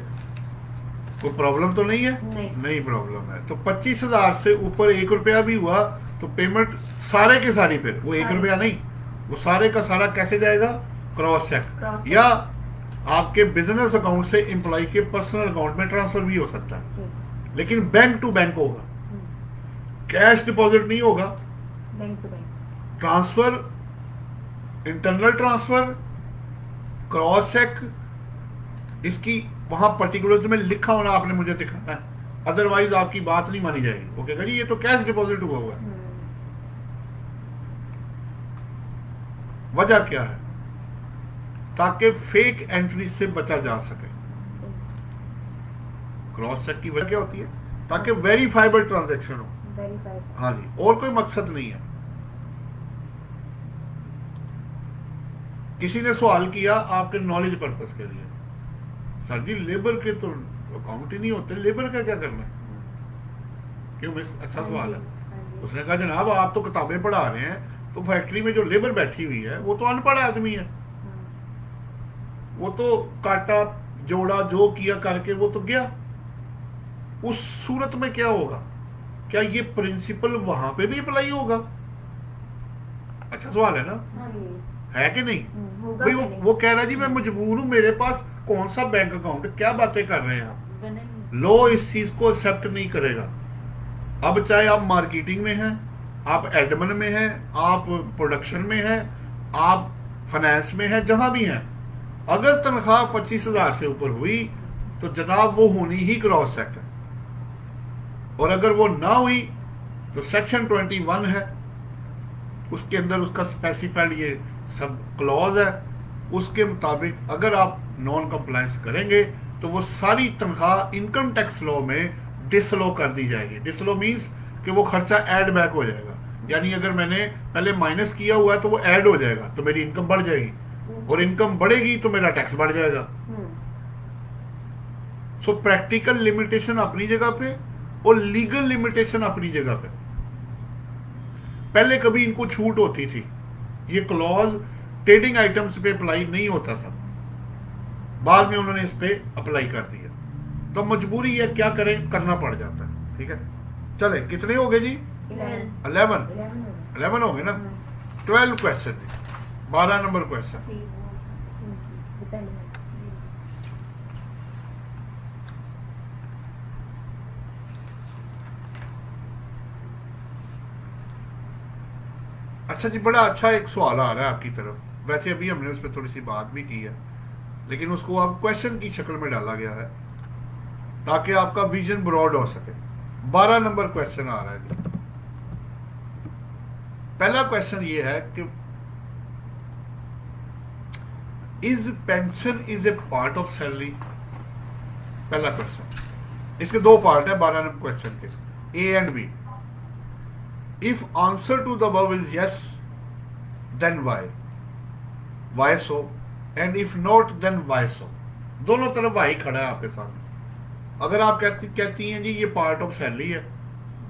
Speaker 1: कोई प्रॉब्लम तो नहीं है? नहीं प्रॉब्लम है। तो 25,000 से ऊपर ₹1 भी हुआ तो पेमेंट सारे के सारी, फिर वो ₹1 नहीं, वो सारे का सारा कैसे जाएगा? क्रॉस चेक, या आपके बिजनेस अकाउंट से एम्प्लॉय के पर्सनल अकाउंट में ट्रांसफर भी हो सकता है, लेकिन बैंक टू बैंक होगा, कैश डिपॉजिट नहीं होगा।
Speaker 3: Bank to bank
Speaker 1: transfer, internal transfer, cross check, इसकी वहां पर्टिकुलर में लिखा होना आपने मुझे दिखाना है अदरवाइज आपकी बात नहीं मानी जाएगी। वो कहेगा जी ये तो कैश डिपॉजिट हुआ हुआ है। वजह क्या है? ताकि फेक एंट्री से बचा जा सके। क्रॉस चेक की वजह क्या होती है? ताकि वेरीफाइबल ट्रांजैक्शन हो। हाँ जी, और कोई मकसद नहीं है। किसी ने सवाल किया आपके नॉलेज पर्पस के लिए, सर जी लेबर के तो अकाउंट ही नहीं होते, लेबर का क्या करना है? क्यों मिस? अच्छा सवाल है। उसने कहा जनाब आप तो किताबें पढ़ा रहे हैं, तो फैक्ट्री में जो लेबर बैठी हुई है वो तो अनपढ़ आदमी है, वो तो काटा जोड़ा जो किया करके वो तो गया। उस सूरत में क्या होगा? क्या ये प्रिंसिपल वहां पे भी अप्लाई होगा? अच्छा सवाल है ना, है कि नहीं? भाई वो कह रहा है जी मैं मजबूर हूं, मेरे पास कौन सा बैंक अकाउंट, क्या बातें कर रहे हैं आप? लो इस चीज को एक्सेप्ट नहीं करेगा। अब चाहे आप मार्केटिंग में हैं, आप एडमिन में हैं, आप प्रोडक्शन में हैं, आप फाइनेंस में हैं, जहां भी हैं, अगर तनख्वाह 25,000 से ऊपर हुई तो जनाब वो होनी ही क्रॉस चेक है। और अगर वो ना हुई तो सेक्शन 21 है, उसके अंदर उसका स्पेसिफाइड ये सब क्लॉज है। उसके मुताबिक अगर आप नॉन कंप्लायंस करेंगे तो वो सारी तनख्वाह इनकम टैक्स लॉ में डिसलो कर दी जाएगी। डिसलो मीन्स कि वो खर्चा ऐड बैक हो जाएगा, यानी अगर मैंने पहले माइनस किया हुआ है तो वो ऐड हो जाएगा, तो मेरी इनकम बढ़ जाएगी, और इनकम बढ़ेगी तो मेरा टैक्स बढ़ जाएगा। सो प्रैक्टिकल लिमिटेशन अपनी जगह पे और लीगल लिमिटेशन अपनी जगह पे। पहले कभी इनको छूट होती थी, ये क्लॉज ट्रेडिंग आइटम्स पे अप्लाई नहीं होता था, बाद में उन्होंने इस पे अप्लाई कर दिया, तो मजबूरी है, क्या करें, करना पड़ जाता है। ठीक है, चले कितने हो गए जी? 11 हो गए ना। 12 क्वेश्चन, 12 नंबर क्वेश्चन। अच्छा जी, बड़ा अच्छा एक सवाल आ रहा है आपकी तरफ। वैसे अभी हमने उस पर थोड़ी सी बात भी की है, लेकिन उसको अब क्वेश्चन की शक्ल में डाला गया है ताकि आपका विजन ब्रॉड हो सके। 12 नंबर क्वेश्चन आ रहा है जी। पहला क्वेश्चन ये है कि is pension is a part of salary? पहला क्वेश्चन, इसके दो पार्ट है 12 नंबर क्वेश्चन के, A and B. If answer to the above is yes, then why? Why so? And if not, then why so? दोनों तरफ why खड़ा है आपके सामने। अगर आप कहती हैं जी ये पार्ट ऑफ सैलरी है,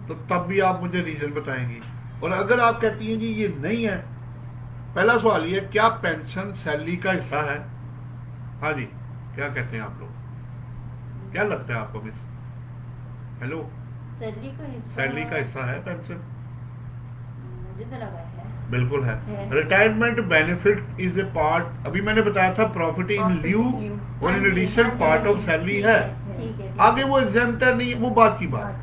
Speaker 1: तो तब भी आप मुझे रीजन बताएंगी, और अगर आप कहती हैं जी ये नहीं है, पहला सवाल ये, क्या पेंशन सैलरी का हिस्सा है? हाँ जी, क्या कहते हैं आप लोग? क्या लगता है आपको मिस? हेलो, सैलरी का हिस्सा है पेंशन?
Speaker 2: मुझे तो लगा है
Speaker 1: बिल्कुल है। Retirement benefit is a part, अभी मैंने बताया था प्रॉपर्टी इन ल्यू और in addition part of salary है। आगे वो एग्जाम्प्टर नहीं, वो बात की बात।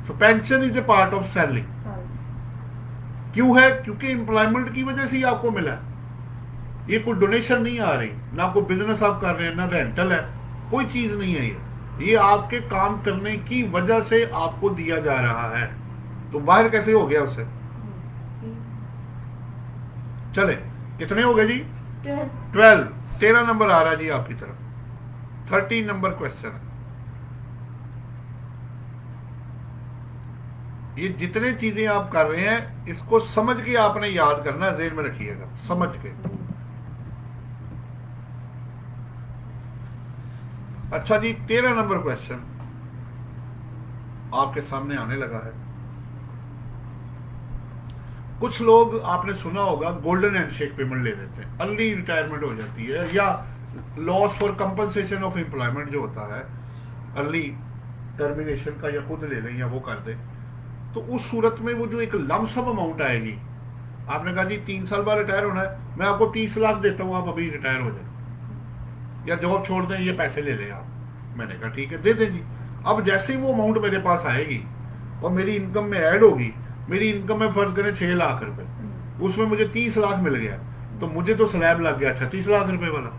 Speaker 1: So pension is a part of salary. क्यों है? क्योंकि एम्प्लॉयमेंट की वजह से ही आपको मिला है। ये कोई डोनेशन नहीं आ रही, ना कोई बिजनेस आप कर रहे हैं, ना रेंटल है, कोई चीज नहीं है। ये आपके काम करने की वजह से आपको दिया जा रहा है। तो बाहर कैसे हो गया उससे? चले कितने हो गए जी? 12। 13 नंबर आ रहा है जी आपकी तरफ। 13 नंबर क्वेश्चन है। ये जितने चीजें आप कर रहे हैं इसको समझ के आपने याद करना, ज़हन में रखिएगा, समझ के। अच्छा जी, 13 नंबर क्वेश्चन आपके सामने आने लगा है। कुछ लोग आपने सुना होगा गोल्डन हैंडशेक पेमेंट ले लेते हैं, अर्ली रिटायरमेंट हो जाती है, या loss for compensation of employment जो होता है, अर्ली टर्मिनेशन का, या खुद ले लें या वो कर दें, तो उस सूरत में वो जो एक लमसम अमाउंट आएगी, आपने कहा जी 3 साल बाद रिटायर होना है, मैं आपको 30 लाख देता हूँ, आप अभी रिटायर हो जाए, या जॉब छोड़ दें, ये पैसे ले लें आप। मैंने कहा ठीक है, दे दें जी। अब जैसे ही वो अमाउंट मेरे पास आएगी और मेरी इनकम में ऐड होगी, मेरी इनकम में फर्ज करें 6 लाख रुपए, उसमें मुझे 30 लाख मिल गया, तो मुझे तो स्लैब लग गया 36 लाख रुपए वाला।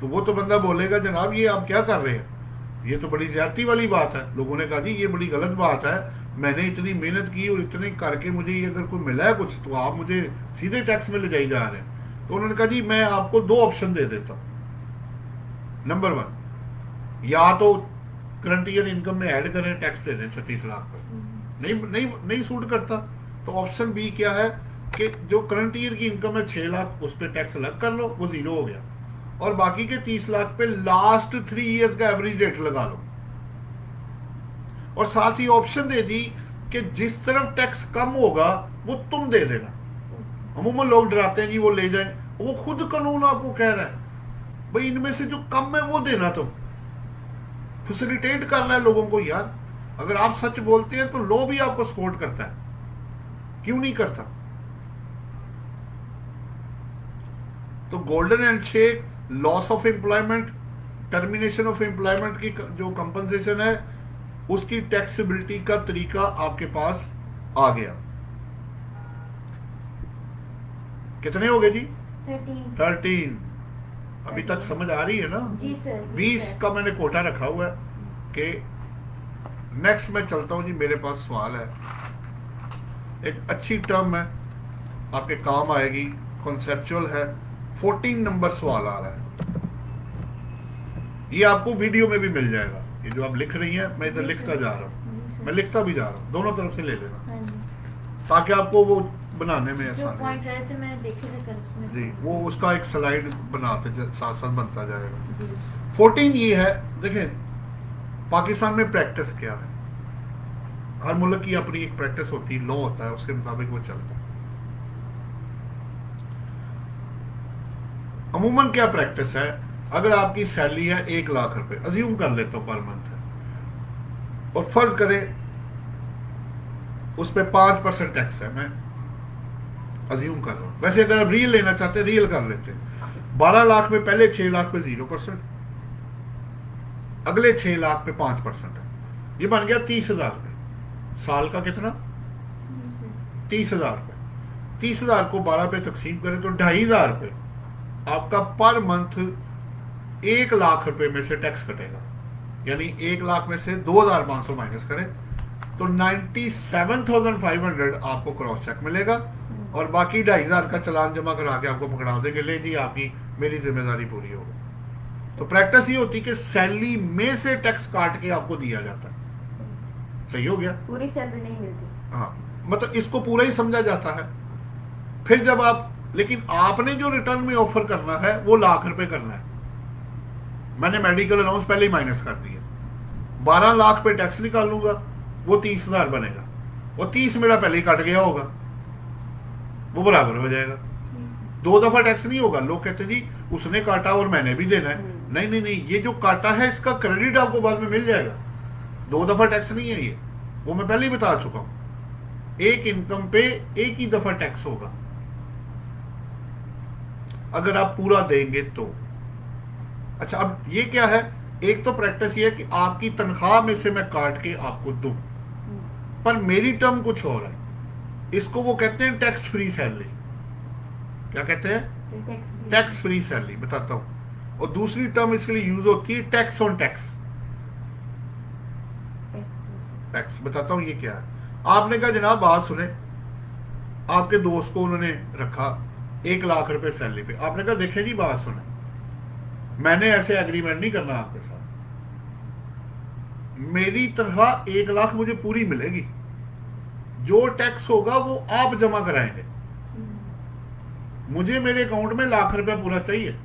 Speaker 1: तो वो तो बंदा बोलेगा जनाब ये आप क्या कर रहे हैं, ये तो बड़ी ज्यादती वाली बात है। लोगों ने कहा जी ये बड़ी गलत बात है, मैंने इतनी मेहनत की और इतने करके मुझे ये अगर कोई मिला है कुछ तो आप मुझे सीधे टैक्स में ले जाई जा रहे हैं। तो उन्होंने कहा जी मैं आपको 2 ऑप्शन दे देता हूं। नंबर 1, या तो करंट ईयर इनकम में ऐड करें, टैक्स दे दें 36 लाख पर, नहीं नहीं नहीं सूट करता तो ऑप्शन बी क्या है कि जो करंट ईयर की इनकम है 6 लाख उस पर टैक्स अलग कर लो, वो 0 हो गया, और बाकी के 30 लाख पे लास्ट 3 इयर्स का एवरेज रेट लगा लो। और साथ ही ऑप्शन दे दी कि जिस तरफ टैक्स कम होगा वो तुम दे देना। अमूमन लोग डराते हैं जी वो ले जाए, वो खुद कानून आपको कह रहा है भाई इनमें से जो कम है वो देना, तुम फैसिलिटेट कर रहा है लोगों को। यार अगर आप सच बोलते हैं तो लॉ भी आपको सपोर्ट करता है, क्यों नहीं करता? तो golden handshake, loss of employment, termination of employment की जो कंपनसेशन है उसकी टैक्सेबिलिटी का तरीका आपके पास आ गया। कितने हो गए जी? 13। अभी तक समझ आ रही है ना?
Speaker 2: जी सर।
Speaker 1: 20 का मैंने कोटा रखा हुआ है कि नेक्स्ट मैं चलता हूं जी। मेरे पास सवाल है, एक अच्छी टर्म है, आपके काम आएगी, कॉन्सेप्चुअल है। 14 नंबर सवाल आ रहा है, ये आपको वीडियो में भी मिल जाएगा। ये जो आप लिख रही हैं मैं इधर लिखता जा रहा हूँ, मैं लिखता भी जा रहा हूँ, दोनों तरफ से ले लेना ताकि आपको वो बनाने में
Speaker 2: जो
Speaker 1: आसानी
Speaker 2: पॉइंट रहे थे मैं देखे थे कल उसमें
Speaker 1: जी, वो उसका एक स्लाइड बनाते साथ साथ बनता जाएगा।
Speaker 2: जी।
Speaker 1: 14 ये है, देखें पाकिस्तान में प्रैक्टिस क्या है। हर मुल्क की अपनी एक प्रैक्टिस होती है, लॉ होता है, उसके मुताबिक वो चलता है। अमूमन क्या प्रैक्टिस है, अगर आपकी सैलरी है 1 लाख रुपए, अज्यूम कर लेता हूं पर मंथ है, और फर्ज करें उस पर 5% टैक्स है, मैं अज्यूम कर रहा हूं। वैसे अगर आप रियल लेना चाहते हैं रियल कर लेते हैं। 12 लाख में पहले 6 लाख पे 0%, अगले 6 लाख पे 5% है, ये बन गया 30,000 रुपये। साल का कितना? 30,000 रुपये। 30,000 को 12 पे तकसीम करें तो 2,500 रुपये आपका पर मंथ 1 लाख रुपए में से टैक्स कटेगा। यानी 1 लाख में से 2,500 माइनस करें तो 97,500 आपको क्रॉस चेक मिलेगा, और बाकी 2,500 का चलान जमा करा के आपको पकड़ा देंगे, ले जी आपकी मेरी जिम्मेदारी पूरी होगी। तो प्रैक्टिस ये होती कि सैलरी में से टैक्स काट के आपको दिया जाता है। सही हो गया?
Speaker 3: पूरी सैलरी नहीं मिलती।
Speaker 1: हाँ, मतलब इसको पूरा ही समझा जाता है। फिर जब आप, लेकिन आपने जो रिटर्न में ऑफर करना है वो लाख रुपए करना है। मैंने मेडिकल अलाउंस पहले ही माइनस कर दिया, 12 लाख पे टैक्स निकालूंगा, वो 30,000 बनेगा, और 30 मेरा पहले ही कट गया होगा, वो बराबर हो जाएगा। 2 दफा टैक्स नहीं होगा। लोग कहते जी उसने काटा और मैंने भी देना है। नहीं नहीं नहीं, ये जो काटा है इसका क्रेडिट आपको बाद में मिल जाएगा। 2 दफा टैक्स नहीं है ये, वो मैं पहले ही बता चुका हूं। एक इनकम पे एक ही दफा टैक्स होगा अगर आप पूरा देंगे तो। अच्छा, अब ये क्या है, एक तो प्रैक्टिस ये है कि आपकी तनख्वाह में से मैं काट के आपको दूं, पर मेरी टर्म कुछ और है। इसको वो कहते हैं टैक्स फ्री सैलरी। क्या कहते हैं? टैक्स फ्री सैलरी, बताता हूं। और दूसरी टर्म इसके लिए यूज होती है टैक्स ऑन टैक्स। टैक्स बताता हूं ये क्या है। आपने कहा जनाब बात सुने, आपके दोस्त को उन्होंने रखा 1 लाख रुपए सैलरी पे। आपने कहा देखें जी बात सुने, मैंने ऐसे एग्रीमेंट नहीं करना आपके साथ, मेरी तनख्वाह 1 लाख मुझे पूरी मिलेगी, जो टैक्स होगा वो आप जमा कराएंगे, मुझे मेरे अकाउंट में लाख रुपया पूरा चाहिए।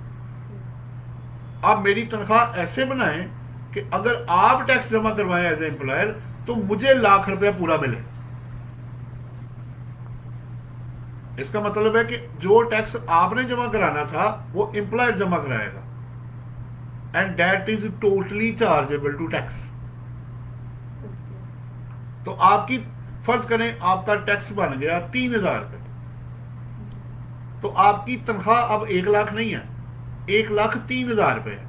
Speaker 1: आप मेरी तनख्वाह ऐसे बनाएं कि अगर आप टैक्स जमा करवाएं एज ए एम्प्लॉयर तो मुझे लाख रुपया पूरा मिले। इसका मतलब है कि जो टैक्स आपने जमा कराना था वो एम्प्लॉयर जमा कराएगा, and that is totally chargeable to tax. तो आपकी, फर्ज करें आपका टैक्स बन गया 3,000 रुपए, तो आपकी तनख्वाह अब 1 लाख नहीं है, 1,03,000 रुपए है।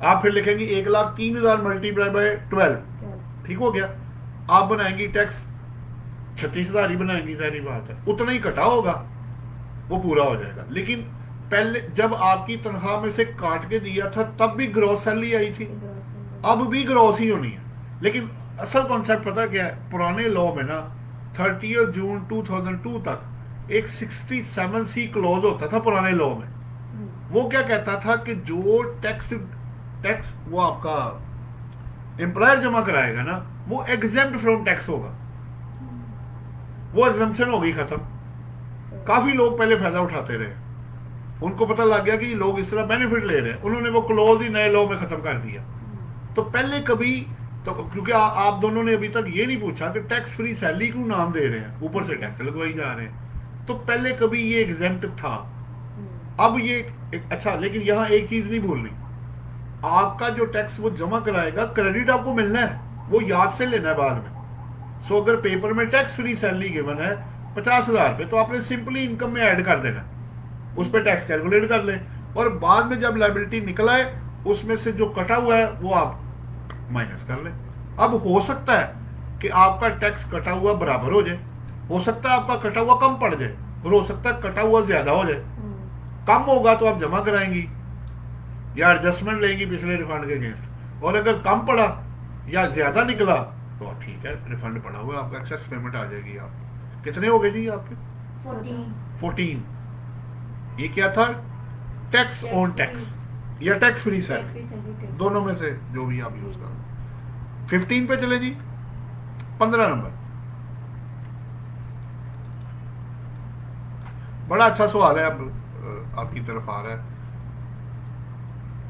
Speaker 1: आप फिर लिखेंगे 1,03,000 मल्टीप्लाई बाय 12, ठीक हो गया। आप बनाएंगी टैक्स 36,000 ही बनाएंगी, सारी बात है, उतना ही कटा होगा, वो पूरा हो जाएगा। लेकिन पहले जब आपकी तनख्वाह में से काट के दिया था तब भी ग्रॉस सैलरी आई थी, अब भी ग्रॉस ही होनी है। लेकिन असल कॉन्सेप्ट पता क्या है, पुराने लॉ में ना 30 जून 2002 तक एक 67C क्लॉज होता था पुराने लॉ में। वो क्या कहता था कि जो टैक्स वो आपका एम्प्लॉयर जमा कराएगा ना, वो एग्जेम्प्ट फ्रॉम टैक्स होगा। वो एग्जम्पशन हो गई खत्म। काफी लोग पहले फायदा उठाते रहे, उनको पता लग गया कि लोग इस तरह बेनिफिट ले रहे हैं, उन्होंने वो क्लॉज ही नए लॉ में खत्म कर दिया। तो पहले कभी तो क्योंकि आप दोनों ने अभी तक ये नहीं पूछा कि टैक्स फ्री सैलरी क्यों नाम दे रहे हैं, ऊपर से टैक्स लगवाई जा रहे हैं। तो पहले कभी ये एग्जेम्प्ट था, अब ये अच्छा। लेकिन यहाँ एक चीज नहीं भूलनी, आपका जो टैक्स वो जमा कराएगा, क्रेडिट आपको मिलना है, वो याद से लेना है बाद में। सो अगर पेपर में टैक्स फ्री सैलरी गिवन है 50,000 रुपये, तो आपने सिंपली इनकम में ऐड कर देना, उस पर टैक्स कैलकुलेट कर ले, और बाद में जब लायबिलिटी निकला है उसमें से जो कटा हुआ है वो आप माइनस कर ले। अब हो सकता है कि आपका टैक्स कटा हुआ बराबर हो जाए, हो सकता है आपका कटा हुआ कम पड़ जाए, और हो सकता है कटा हुआ ज्यादा हो जाए। कम होगा तो आप जमा कराएंगी या एडजस्टमेंट लेंगी पिछले रिफंड के अगेंस्ट, और अगर कम पड़ा या ज्यादा निकला तो ठीक है, रिफंड पड़ा हुआ आपका, एक्सेस पेमेंट आ जाएगी। आप कितने हो गए जी आपके? 14। ये क्या था? टैक्स ऑन टैक्स या टैक्स फ्री सैलरी, दोनों में से जो भी आप यूज करो। 15 पे चले जी, 15 नंबर। बड़ा अच्छा सवाल है, अब आपकी तरफ आ रहा है।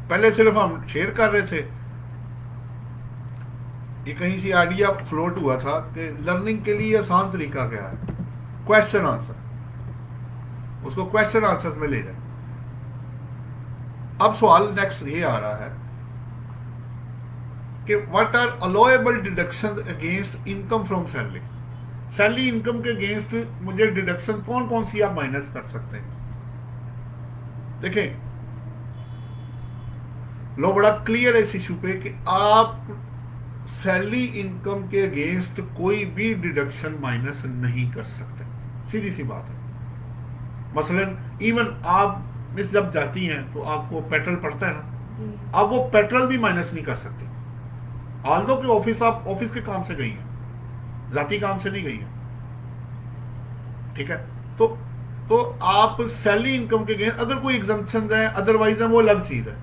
Speaker 1: पहले सिर्फ हम शेयर कर रहे थे, ये कहीं से आइडिया फ्लोट हुआ था कि लर्निंग के लिए आसान तरीका क्या है, क्वेश्चन आंसर, उसको क्वेश्चन आंसर में ले जाए। अब सवाल नेक्स्ट ये आ रहा है कि what are allowable deductions against income from salary. Salary income के अगेंस्ट मुझे डिडक्शन कौन कौन सी आप माइनस कर सकते हैं? देखें, लो बड़ा क्लियर है इस इशू पे कि आप सैलरी इनकम के अगेंस्ट कोई भी डिडक्शन माइनस नहीं कर सकते, सीधी सी बात है। मसलन इवन आप मिस जब जाती हैं तो आपको पेट्रोल पड़ता है ना, आप वो पेट्रोल भी माइनस नहीं कर सकते, ऑल्दो कि ऑफिस आप ऑफिस के काम से गई हैं, जाती काम से नहीं गई हैं, ठीक है। तो आप सैलरी इनकम के अगेंस्ट अगर कोई एग्जम्पशन है, अदरवाइज है, वो अलग चीज है।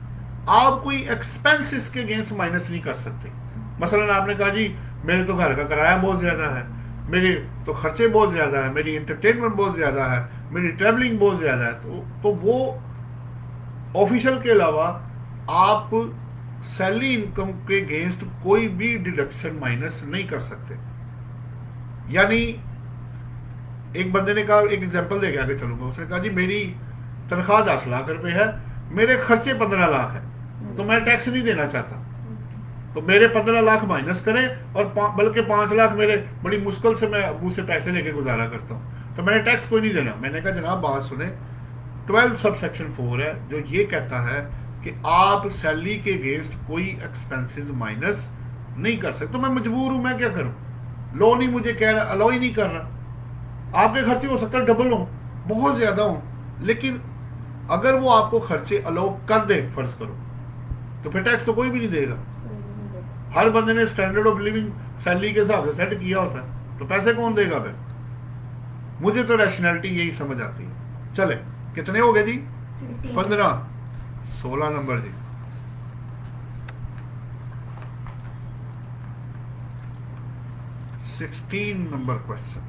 Speaker 1: आप कोई एक्सपेंसेस के अगेंस्ट माइनस नहीं कर सकते। मसलन आपने कहा जी मेरे तो घर का किराया बहुत ज्यादा है, मेरे तो खर्चे बहुत ज्यादा है, मेरी एंटरटेनमेंट बहुत ज्यादा है, मेरी ट्रैवलिंग बहुत ज्यादा है, तो वो ऑफिशियल के अलावा आप सैलरी इनकम के अगेंस्ट कोई भी डिडक्शन माइनस नहीं कर सकते। यानी एक बंदे ने कहा, एक एग्जांपल देके आगे चलूंगा, उसने कहा जी मेरी तनख्वाह 10 लाख रुपए है, मेरे खर्चे 15 लाख है, तो मैं टैक्स नहीं देना चाहता, तो मेरे 15 लाख माइनस करें, और बल्कि 5 लाख मेरे बड़ी मुश्किल से मैं अबू से पैसे लेके गुजारा करता हूँ, तो मैंने टैक्स कोई नहीं देना। मैंने कहा जनाब बात सुने, 12 सबसेक्शन 4 है जो ये कहता है कि आप सैलरी के अगेंस्ट कोई एक्सपेंसेस माइनस नहीं कर सकते। तो मैं मजबूर हूं, मैं क्या करूं? लॉ नहीं मुझे कह रहा, अलाउ ही नहीं कर रहा। आपके खर्चे हो सकता है डबल हो, बहुत ज्यादा हो, लेकिन अगर वो आपको खर्चे अलाउ कर दे, फर्ज करो, तो फिर टैक्स तो कोई भी नहीं देगा। हर बंदे ने स्टैंडर्ड ऑफ लिविंग सैलरी के हिसाब से सेट किया होता है, तो पैसे कौन देगा फिर? मुझे तो रैशनैलिटी यही समझ आती है। चले, कितने हो गए जी? 15। 16 नंबर जी। Sixteen number question.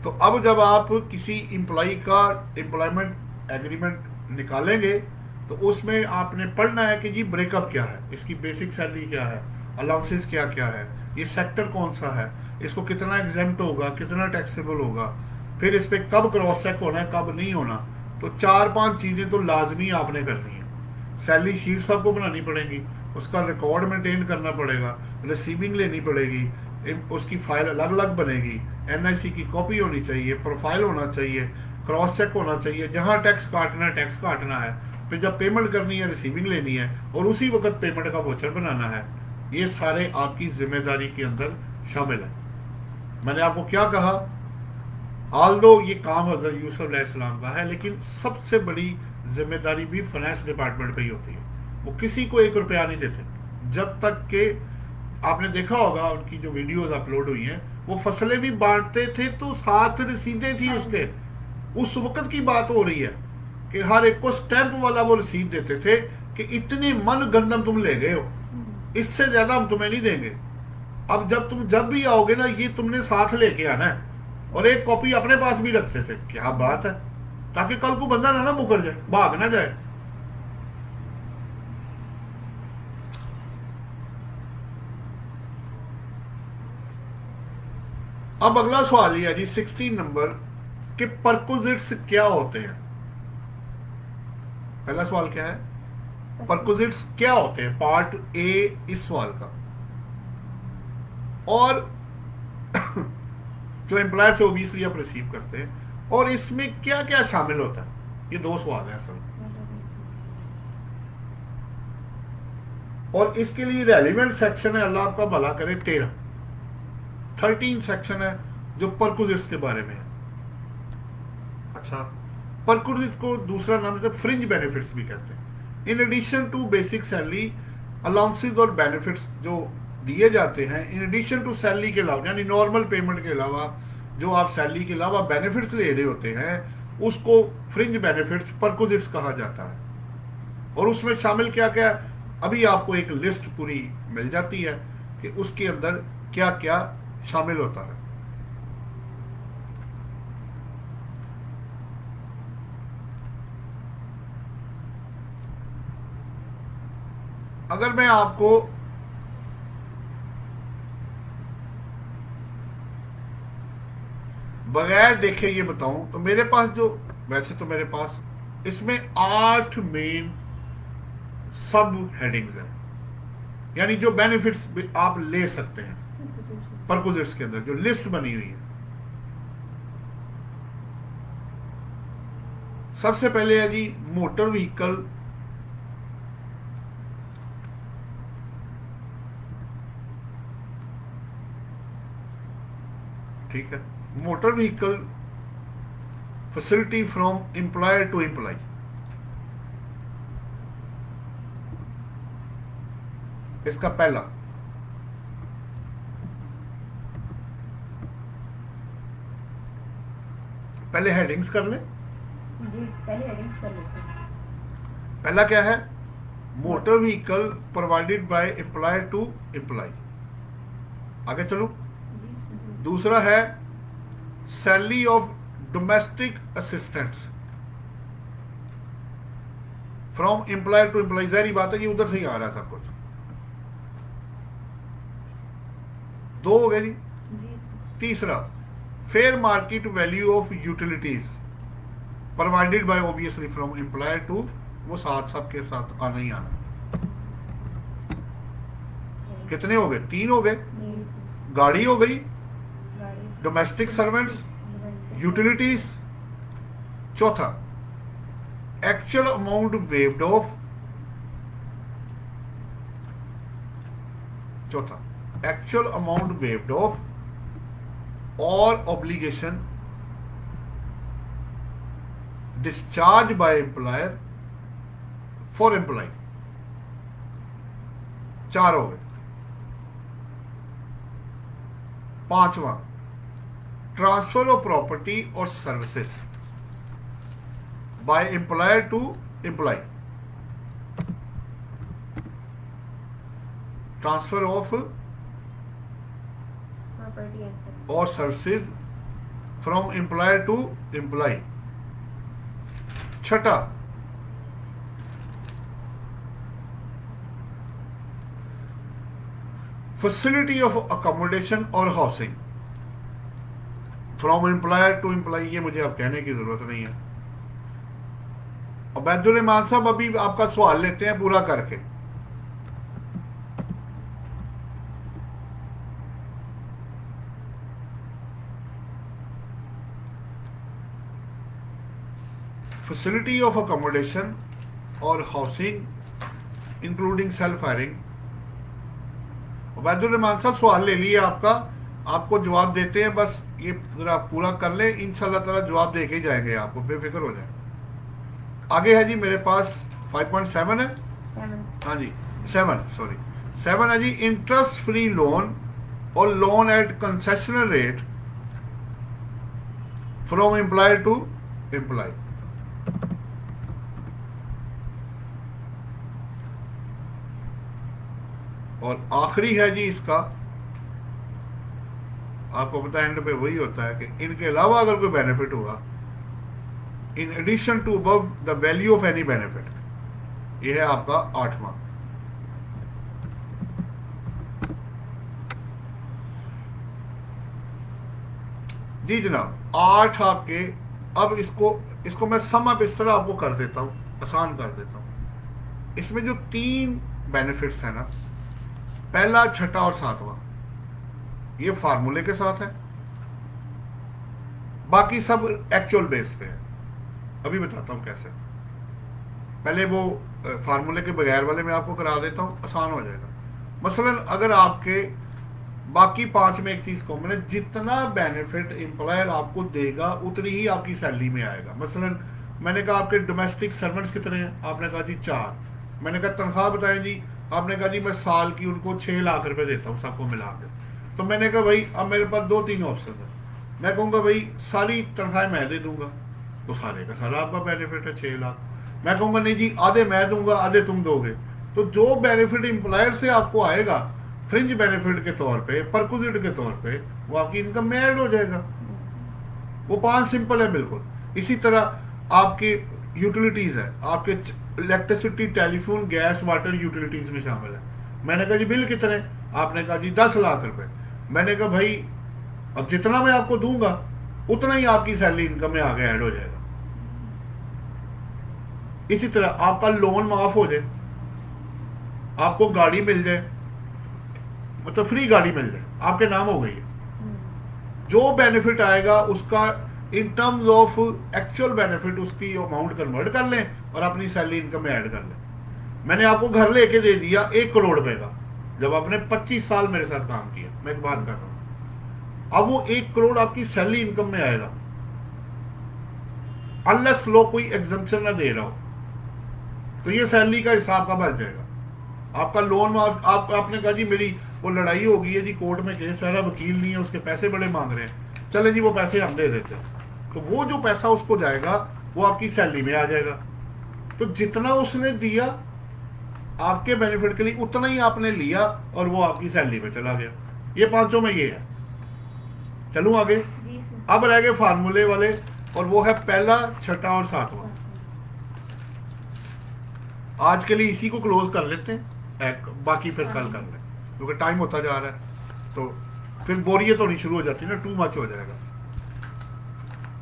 Speaker 1: तो अब जब आप किसी एम्प्लॉय का एम्प्लॉयमेंट एग्रीमेंट निकालेंगे तो उसमें आपने पढ़ना है कि जी ब्रेकअप क्या है, इसकी बेसिक सैलरी क्या है, अलाउंसेस क्या क्या है, ये सेक्टर कौन सा है, इसको कितना एग्जेम्प्ट होगा, कितना टैक्सेबल होगा, फिर इस पे कब क्रॉस चेक होना है, कब नहीं होना। तो 4-5 चीजें तो लाजमी आपने करनी है। सैलरी शीट्स आपको बनानी पड़ेगी, उसका रिकॉर्ड मेंटेन करना पड़ेगा, रिसीविंग लेनी पड़ेगी, उसकी फाइल अलग अलग बनेगी, NIC की कॉपी होनी चाहिए, प्रोफाइल होना चाहिए, क्रॉस चेक होना चाहिए, जहां टैक्स काटना है टैक्स काटना है, फिर जब पेमेंट करनी है रिसीविंग लेनी है, और उसी वक्त पेमेंट का वोचर बनाना है। ये सारे आपकी जिम्मेदारी के अंदर शामिल है। मैंने आपको क्या कहा ऑल्दो ये काम हज़रत यूसुफ अलैहिस्सलाम का है, लेकिन सबसे बड़ी जिम्मेदारी भी फाइनेंस डिपार्टमेंट पे ही होती है। वो किसी को 1 रुपया नहीं देते, जब तक कि आपने देखा होगा उनकी जो वीडियोस अपलोड हुई हैं, वो फसलें भी बांटते थे तो साथ रसीदें थी उसके। उस वक्त की बात हो रही है कि हर एक को स्टैंप वाला वो रसीद देते थे कि इतने मन गंदम तुम ले गए हो, इससे ज्यादा हम तुम्हें नहीं देंगे। अब जब भी आओगे ना, ये तुमने साथ लेके आना है, और एक कॉपी अपने पास भी रखते थे। क्या बात है, ताकि कल को बंदा ना मुकर जाए, भाग ना जाए। अब अगला सवाल ये है जी 16 नंबर कि परक्विजिट्स क्या होते हैं। पहला सवाल क्या है, परक्विजिट्स क्या होते हैं, पार्ट ए इस सवाल का। और जो एम्प्लॉयर से ओबीएसली आप रिसीव करते हैं, और इसमें क्या क्या शामिल होता है, ये 2 सवाल है असल। और इसके लिए रेलिवेंट सेक्शन है, अल्लाह आपका भला करे, 13 सेक्शन है जो परक्विजिट्स के बारे में है। अच्छा, परक्विजिट्स को दूसरा नाम है फ्रिंज बेनिफिट्स भी कहते हैं। In addition to basic salary, allowances और बेनिफिट्स जो दिए जाते हैं, इन एडिशन टू सैलरी के अलावा, यानी नॉर्मल पेमेंट के अलावा जो आप सैलरी के अलावा बेनिफिट्स ले रहे होते हैं, उसको फ्रिंज बेनिफिट्स परक्विजिट्स कहा जाता है। और उसमें शामिल क्या क्या, अभी आपको एक लिस्ट पूरी मिल जाती है कि उसके अंदर क्या क्या शामिल होता है। अगर मैं आपको बगैर देखे ये बताऊं तो मेरे पास जो, वैसे तो मेरे पास इसमें 8 मेन सब हेडिंग्स हैं, यानी जो बेनिफिट्स आप ले सकते हैं परक्विजिट्स के अंदर, जो लिस्ट बनी हुई है। सबसे पहले है जी मोटर व्हीकल, ठीक है, motor vehicle facility from employer to employee. इसका पहला, पहले हेडिंग्स कर ले
Speaker 3: जी, पहले हेडिंग्स कर लेते हैं।
Speaker 1: पहला क्या है, motor vehicle provided by employer to employee. आगे चलो, दूसरा है salary of domestic assistants from employer to employee. जाहिर बात है ये उधर से ही आ रहा है सब कुछ। 2 हो गए जी। तीसरा, fair market value of utilities provided by obviously from employer to, वो साथ सबके साथ आना ही आना। कितने हो गए, 3 हो गए। गाड़ी हो गई, डोमेस्टिक सर्वेंट्स, यूटिलिटीज। चौथा, एक्चुअल अमाउंट वेव्ड ऑफ, चौथा एक्चुअल अमाउंट वेव्ड ऑफ और obligation discharge by employer for employ. 4 हो गए। 5वां, ट्रांसफर ऑफ प्रॉपर्टी और services by employer to employ. Transfer of
Speaker 3: property
Speaker 1: और services from employer to employ. छठा, facility of accommodation और housing from employer to employ. ये मुझे अब कहने की जरूरत नहीं है। और बैजुल रहमान साहब अभी आपका सवाल लेते हैं पूरा करके। फैसिलिटी ऑफ अकोमोडेशन और हाउसिंग इंक्लूडिंग सेल्फ हायरिंग। वैदुर रहमान साहब सवाल ले लिया आपका, आपको जवाब देते हैं, बस ये जरा पूरा कर लें, इंशाल्लाह ताला जवाब दे के ही जाएंगे, आपको बेफिक्र हो जाए। आगे है जी मेरे पास 5.7 है,
Speaker 3: 7
Speaker 1: हाँ जी 7 है जी, इंटरेस्ट फ्री लोन और loan at concessional rate from employer to employee. और आखिरी है जी इसका, आपको पता है एंड पे वही होता है कि इनके अलावा अगर कोई बेनिफिट हुआ, in addition to above the value of any benefit, यह है आपका 8वां। जी जनाब 8 आपके, अब इसको मैं सम अप इस तरह आपको कर देता हूं, आसान कर देता हूं। इसमें जो 3 बेनिफिट्स है ना, पहला, छठा और 7वां, ये फार्मूले के साथ है, बाकी सब एक्चुअल बेस पे है। अभी बताता हूं कैसे। पहले वो फार्मूले के बगैर वाले मैं आपको करा देता हूं, आसान हो जाएगा। मसलन अगर आपके बाकी 5 में एक चीज कॉमन है, जितना बेनिफिट एम्प्लॉयर आपको देगा उतनी ही आपकी सैलरी में आएगा। मसलन मैंने कहा आपके डोमेस्टिक सर्वेंट्स कितने हैं, आपने कहा जी 4। मैंने कहा तनख्वाह बताएं जी, आपने कहा जी मैं साल की उनको 6 लाख रुपए देता हूँ सबको मिला के। तो मैंने कहा भाई अब मेरे पास 2-3 ऑप्शन है, मैं कहूँगा भाई सारी तनख्वाह मैं दे दूंगा, तो सारे का सारा आपका बेनिफिट है 6 लाख। मैं कहूँगा नहीं जी आधे मैं दूंगा आधे तुम दोगे, तो जो बेनिफिट एम्प्लॉयर से आपको आएगा फ्रिंज बेनिफिट के तौर पे, परक्विजिट के तौर पे, वो आपकी इनकम में ऐड हो जाएगा। वो 5 सिंपल है बिल्कुल। इसी तरह आपकी यूटिलिटीज है, आपके electricity, telephone, gas, water utilities में शामिल है। मैंने कहा जी बिल कितने, आपने कहा जी 10 लाख रुपए। मैंने कहा भाई अब जितना मैं आपको दूंगा उतना ही आपकी सैलरी इनकम में आगे ऐड हो जाएगा। इसी तरह आपका लोन माफ हो जाए, आपको गाड़ी मिल जाए, मतलब फ्री गाड़ी मिल जाए, आपके नाम हो गई है, जो बेनिफिट आएगा उसका in terms of actual benefit उसकी अमाउंट कन्वर्ट कर लें और अपनी सैलरी इनकम में ऐड कर लें। मैंने आपको घर लेके दे दिया 1 करोड़ रुपए का, जब आपने 25 साल मेरे साथ काम किया, मैं एक बात कर रहा हूं, अब वो 1 करोड़ आपकी सैलरी इनकम में आएगा, अनलेस लो कोई एग्जम्पशन ना दे रहा हो, तो ये सैलरी का हिसाब का बच जाएगा। आपका लोन आपने कहा जी मेरी वो लड़ाई हो गई है जी, कोर्ट में केस सारा, वकील नहीं है, उसके पैसे बड़े मांग रहे हैं, चले जी वो पैसे हम दे देते हैं, तो वो जो पैसा उसको जाएगा वो आपकी सैलरी में आ जाएगा। तो जितना उसने दिया आपके बेनिफिट के लिए उतना ही आपने लिया और वो आपकी सैलरी में चला गया। ये 5 में ये है। चलूं आगे। अब रह गए फार्मूले वाले, और वो है पहला, छठा और 7वां। आज के लिए इसी को क्लोज कर लेते हैं, बाकी फिर कल कर लें, क्योंकि टाइम होता जा रहा है तो फिर बोरियत होनी शुरू हो जाती है ना, टू मच हो जाएगा।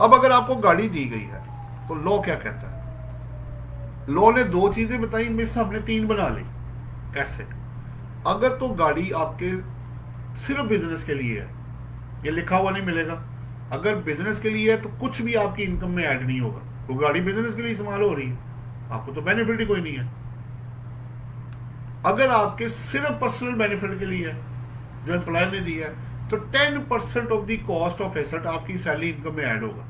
Speaker 1: अब अगर आपको गाड़ी दी गई है तो लॉ क्या कहता है? लॉ ने 2 चीजें बताई, इनमें से हमने 3 बना ली। कैसे? अगर तो गाड़ी आपके सिर्फ बिजनेस के लिए है, ये लिखा हुआ नहीं मिलेगा, अगर बिजनेस के लिए है तो कुछ भी आपकी इनकम में ऐड नहीं होगा, वो गाड़ी बिजनेस के लिए इस्तेमाल हो रही है, आपको तो बेनिफिट ही कोई नहीं है। अगर आपके सिर्फ पर्सनल बेनिफिट के लिए है, जो एम्प्लॉयर ने दिया है, तो 10% of the cost of asset आपकी सैलरी इनकम में ऐड होगा।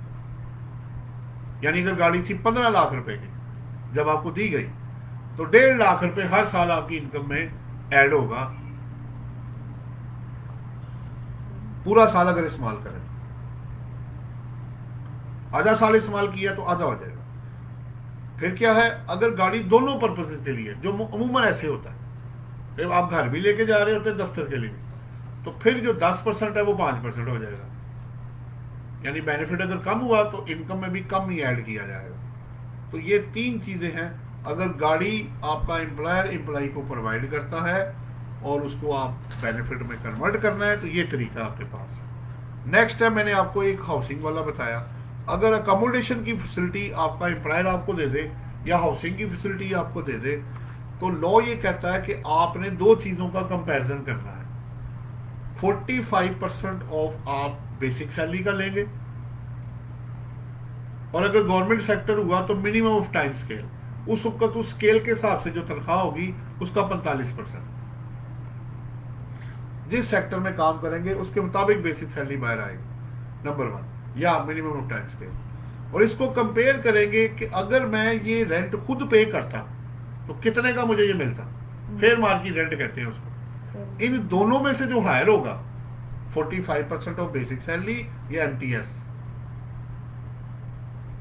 Speaker 1: यानी अगर गाड़ी थी 15 लाख रुपए की, जब आपको दी गई, तो 1.5 लाख रुपए हर साल आपकी इनकम में ऐड होगा, पूरा साल अगर इस्तेमाल करें। आधा साल इस्तेमाल किया तो आधा हो जाएगा। फिर क्या है, अगर गाड़ी दोनों पर्पसेस के लिए, जो अमूमन ऐसे होता है, जब आप घर भी लेके जा रहे होते हैं दफ्तर के लिए भी, तो फिर जो 10% है वो 5% हो जाएगा। यानी बेनिफिट अगर कम हुआ तो इनकम में भी कम ही ऐड किया जाएगा। तो ये 3 चीजें हैं। अगर गाड़ी आपका एम्प्लॉयर एम्प्लॉय को प्रोवाइड करता है और उसको आप बेनिफिट में कन्वर्ट करना है, तो ये तरीका आपके पास है। नेक्स्ट है, मैंने आपको एक हाउसिंग वाला बताया। अगर अकोमोडेशन की फैसिलिटी आपका एम्प्लॉयर आपको दे दे या हाउसिंग की फैसिलिटी आपको दे दे, तो लॉ ये कहता है कि आपने 2 चीजों का कंपैरिजन करना है। 45% ऑफ आप बेसिक सैलरी का लेंगे, और अगर गवर्नमेंट सेक्टर हुआ तो मिनिमम ऑफ टाइम स्केल, उस वक्त उस स्केल के हिसाब से जो तनख्वाह होगी उसका 45%। जिस सेक्टर में काम करेंगे उसके मुताबिक बेसिक सैलरी बाहर आएगी, नंबर 1, या मिनिमम ऑफ टाइम स्केल। और इसको कंपेयर करेंगे कि अगर मैं ये रेंट खुद पे करता तो कितने का मुझे ये मिलता, फेयर मार्केट रेंट कहते हैं उसको। इन दोनों में से जो हायर होगा 45% ऑफ बेसिक सैलरी या एमटीएस,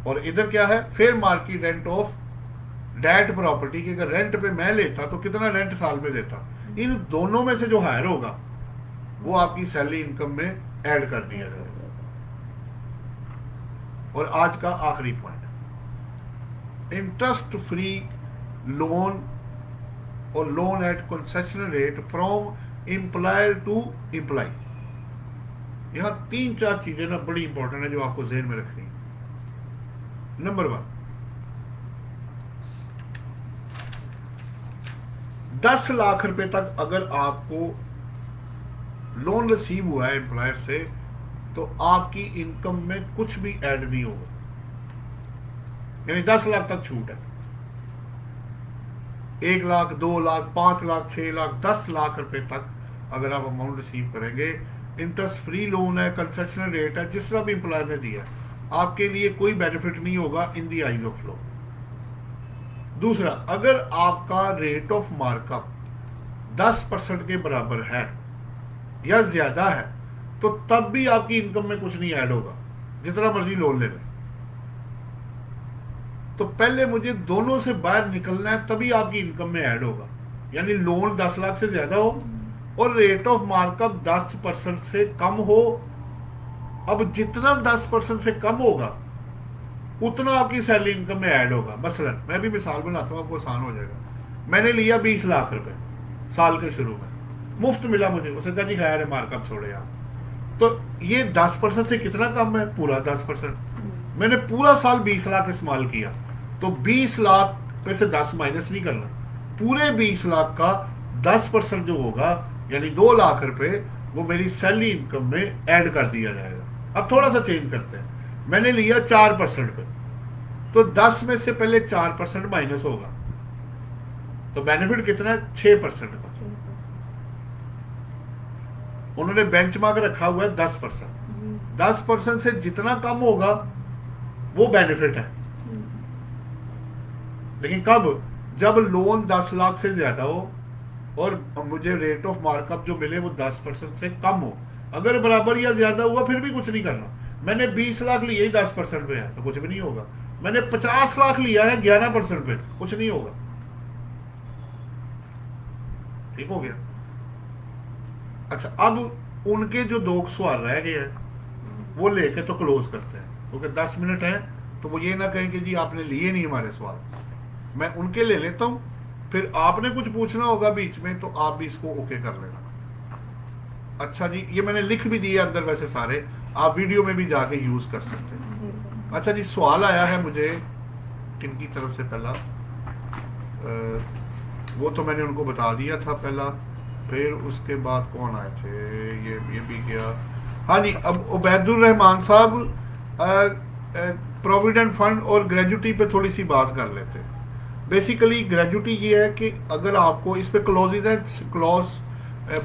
Speaker 1: और इधर क्या है fair market rent of that property की। अगर रेंट पे मैं लेता तो कितना रेंट साल में देता, इन दोनों में से जो हायर होगा वो आपकी सैलरी इनकम में ऐड कर दिया जाएगा। और आज का आखिरी पॉइंट, इंटरेस्ट फ्री लोन और loan at concessional rate from employer to employee. यहां 3-4 चीजें ना बड़ी इंपॉर्टेंट है जो आपको ज़हन में रखनी है। नंबर 1, 10 लाख रुपए तक अगर आपको लोन रिसीव हुआ है एम्प्लॉयर से तो आपकी इनकम में कुछ भी ऐड नहीं होगा, यानी 10 लाख तक छूट है। 1 लाख, 2 लाख, 5 लाख, 6 लाख, 10 लाख रुपए तक अगर आप अमाउंट रिसीव करेंगे, इंटरेस्ट फ्री लोन है, कंसेशनल रेट है, जिस तरह भी एम्प्लॉयर ने दिया, आपके लिए कोई बेनिफिट नहीं होगा इन दी आइज ऑफ लॉ। दूसरा, अगर आपका रेट ऑफ मार्कअप 10% के बराबर है या ज्यादा है तो तब भी आपकी इनकम में कुछ नहीं ऐड होगा, जितना मर्जी लोन ले लें। तो पहले मुझे दोनों से बाहर निकलना है, तभी आपकी इनकम में ऐड होगा। यानी लोन 10 लाख से ज्यादा हो और रेट ऑफ मार्कअप 10% से कम हो। अब जितना 10% से कम होगा उतना आपकी सैलरी इनकम में ऐड होगा। मसलन मैं भी मिसाल बनाता हूं, आपको आसान हो जाएगा। मैंने लिया 20 लाख रुपए साल के शुरू में, मुफ्त मिला मुझे, उसे कहा जी खैर है मार्कअप छोड़े आप, तो ये 10% से कितना कम है, पूरा 10%। मैंने पूरा साल 20 लाख इस्तेमाल किया तो 20 लाख पे से 10 माइनस नहीं करना, पूरे 20 लाख का 10% जो होगा यानी 2 लाख रुपए वो मेरी सैलरी इनकम में ऐड कर दिया जाएगा। अब थोड़ा सा चेंज करते हैं, मैंने लिया 4% पे, तो 10 में से पहले 4% माइनस होगा, तो बेनिफिट कितना है 6% का। उन्होंने बेंचमार्क रखा हुआ है 10%। 10% से जितना कम होगा वो बेनिफिट है, लेकिन कब, जब लोन 10 लाख से ज्यादा हो और मुझे रेट ऑफ मार्कअप जो मिले वो 10% से कम हो। अगर बराबर या ज्यादा हुआ फिर भी कुछ नहीं करना। मैंने 20 लाख लिए ही 10% पे है तो कुछ भी नहीं होगा। मैंने 50 लाख लिया है 11% पे, कुछ नहीं होगा। ठीक हो गया। अच्छा, अब उनके जो 2 सवाल रह गए हैं वो लेके तो क्लोज करते हैं, क्योंकि 10 मिनट है तो वो ये ना कहें कि जी आपने लिए नहीं हमारे सवाल। मैं उनके ले लेता हूं, फिर आपने कुछ पूछना होगा बीच में तो आप भी इसको ओके कर लेना। अच्छा जी, ये मैंने लिख भी दिए अंदर वैसे सारे, आप वीडियो में भी जाके यूज कर सकते हैं। अच्छा जी, सवाल आया है मुझे किनकी तरफ से, पहला वो तो मैंने उनको बता दिया था पहला, फिर उसके बाद कौन आए थे, ये भी गया। हाँ जी, अब उबैदुर रहमान साहब प्रोविडेंट फंड और ग्रेजुटी पे थोड़ी सी बात कर लेते हैं। बेसिकली ग्रेजुटी ये है कि अगर आपको इस पे क्लॉजेज है, क्लॉज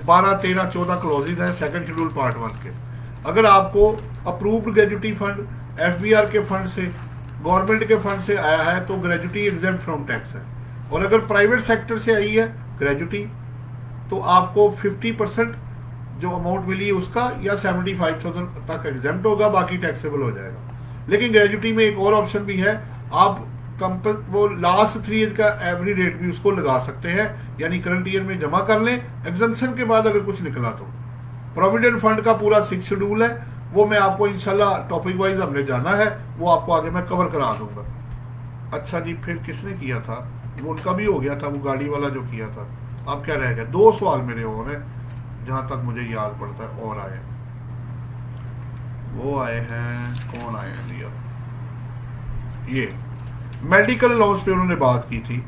Speaker 1: 12, 13, 14 क्लॉजेज हैं सेकंड शेड्यूल पार्ट 1 के। अगर आपको अप्रूव्ड ग्रेजुटी फंड एफबीआर के फंड से, गवर्नमेंट के फंड से आया है तो ग्रेजुटी एग्जेम्प्ट फ्रॉम टैक्स है। और अगर प्राइवेट सेक्टर से आई है ग्रेजुटी तो आपको 50% जो अमाउंट मिली है उसका या 75,000 तक एग्जेम्प्ट होगा, बाकी टैक्सेबल हो जाएगा। लेकिन ग्रेजुटी में एक और ऑप्शन भी है, आप वो लास्ट 3 ईयर का एवरी रेट भी उसको लगा सकते हैं, यानी करंट ईयर में जमा कर लें, एग्जम्पशन के बाद अगर कुछ निकला तो। प्रोविडेंट फंड का पूरा 6 शेड्यूल है, वो मैं आपको इंशाल्लाह टॉपिक वाइज हमने जाना है, वो आपको आगे मैं कवर करा दूंगा। अच्छा जी, फिर किसने किया था, वो उनका भी हो गया था, वो गाड़ी वाला जो किया था। अब क्या रह गया, 2 सवाल मेरे और हैं जहां तक मुझे याद पड़ता है, और आए वो आए हैं, कौन आए हैं भैया, ये मेडिकल अलाउंस पे उन्होंने बात की थी।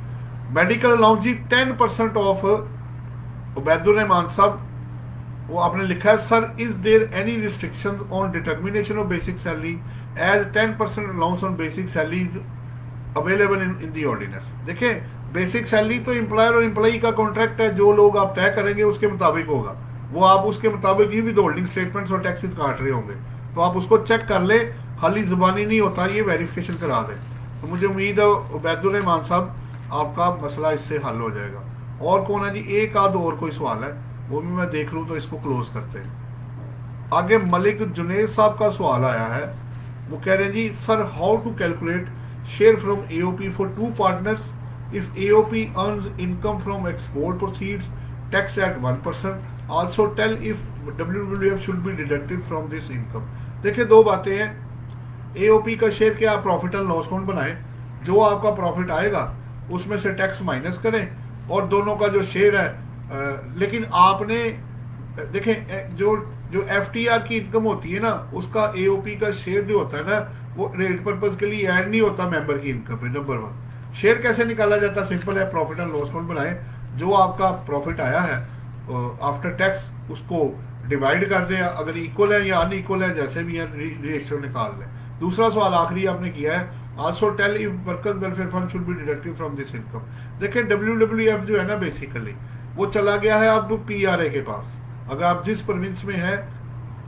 Speaker 1: मेडिकल अलाउंस जी 10% ऑफ, उबैदुर रहमान साहब वो आपने लिखा है, sir is there any restriction on determination of basic salary as 10% allowance on basic salary is available in the ordinance. देखिए, बेसिक सैलरी तो एम्प्लॉयर और एम्प्लॉई का कॉन्ट्रैक्ट है, जो लोग आप तय करेंगे उसके मुताबिक होगा। वो आप उसके मुताबिक ही भी होल्डिंग स्टेटमेंट्स और टैक्सेस काट रहे होंगे, तो आप उसको चेक कर ले, खाली जुबानी नहीं होता, ये वेरिफिकेशन करा दें। तो मुझे उम्मीद है उबैदुल रहमान साहब आपका मसला इससे हल हो जाएगा। और कौन है जी, एक आध और कोई सवाल है, वो भी मैं देख लूँ तो इसको क्लोज करते हैं। आगे मलिक जुनेद साहब का सवाल आया है, वो कह रहे हैं जी sir how to calculate share from AOP for two partners if AOP earns income from export proceeds tax at 1%, also tell if WWF should be deducted from this income. देखिए दो बातें हैं, एओपी का शेयर क्या profit and loss account बनाए, जो आपका profit आएगा उसमें से टैक्स माइनस करें, और दोनों का जो शेयर है लेकिन आपने देखें जो जो FTR की इनकम होती है ना, उसका एओपी का शेयर जो होता है ना, वो रेट पर्पज के लिए ऐड नहीं होता मेंबर की इनकम पे। नंबर 1, शेयर कैसे निकाला जाता, सिंपल है, प्रॉफिट एंड लॉस अकाउंट बनाए, जो आपका प्रॉफिट आया है आफ्टर टैक्स उसको डिवाइड कर दें, अगर इक्वल है या अनइक्वल है जैसे भी है रेशियो निकाल लें। दूसरा सवाल आखिरी आपने किया है, also tell if workers welfare fund should be deducted from this income. देखिए WWF जो है ना, बेसिकली वो चला गया है अब PRA के पास। अगर आप जिस प्रोविंस में है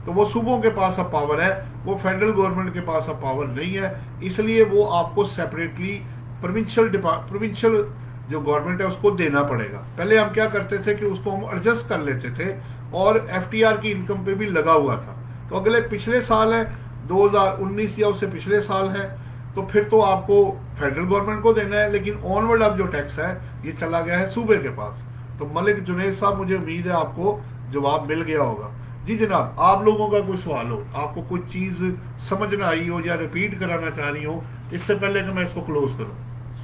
Speaker 1: तो वो सूबों के पास अब पावर है, वो फेडरल गवर्नमेंट के पास अब पावर नहीं है, इसलिए वो आपको सेपरेटली प्रोविंशियल जो गवर्नमेंट है उसको देना पड़ेगा। पहले हम क्या करते थे कि उसको हम एडजस्ट कर लेते थे और FTR की इनकम पे भी लगा हुआ था। तो अगले पिछले साल है 2019 या उससे पिछले साल है, तो फिर तो आपको फेडरल गवर्नमेंट को देना है, लेकिन ऑनवर्ड अब जो टैक्स है ये चला गया है सूबे के पास। तो मलिक जुनैद साहब, मुझे उम्मीद है आपको जवाब मिल गया होगा। जी जनाब, आप लोगों का कोई सवाल हो, आपको कोई चीज समझ ना आई हो या रिपीट कराना चाह रही हो, इससे पहले कि मैं इसको क्लोज करूं,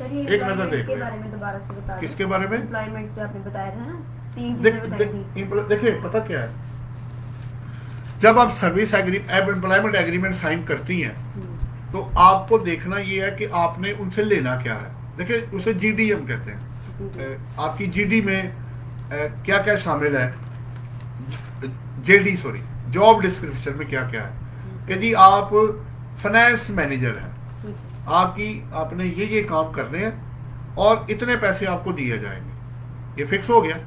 Speaker 1: एक नजर देख
Speaker 3: के बारे में दोबारा से बता दें।
Speaker 1: किसके बारे में?
Speaker 3: एम्प्लॉयमेंट जो आपने बताया था ना, 3 चीजें बताई थी।
Speaker 1: देखिए पता क्या है, जब आप सर्विस एम्प्लॉयमेंट एग्रीमेंट साइन करती हैं तो आपको देखना ये है कि आपने उनसे लेना क्या है। देखिए उसे GD हम कहते हैं, आपकी GD में क्या क्या शामिल है, जॉब डिस्क्रिप्शन में क्या क्या है कि जी आप फाइनेंस मैनेजर हैं, आपने ये काम करने हैं और इतने पैसे आपको दिए जाएंगे, ये फिक्स हो गया।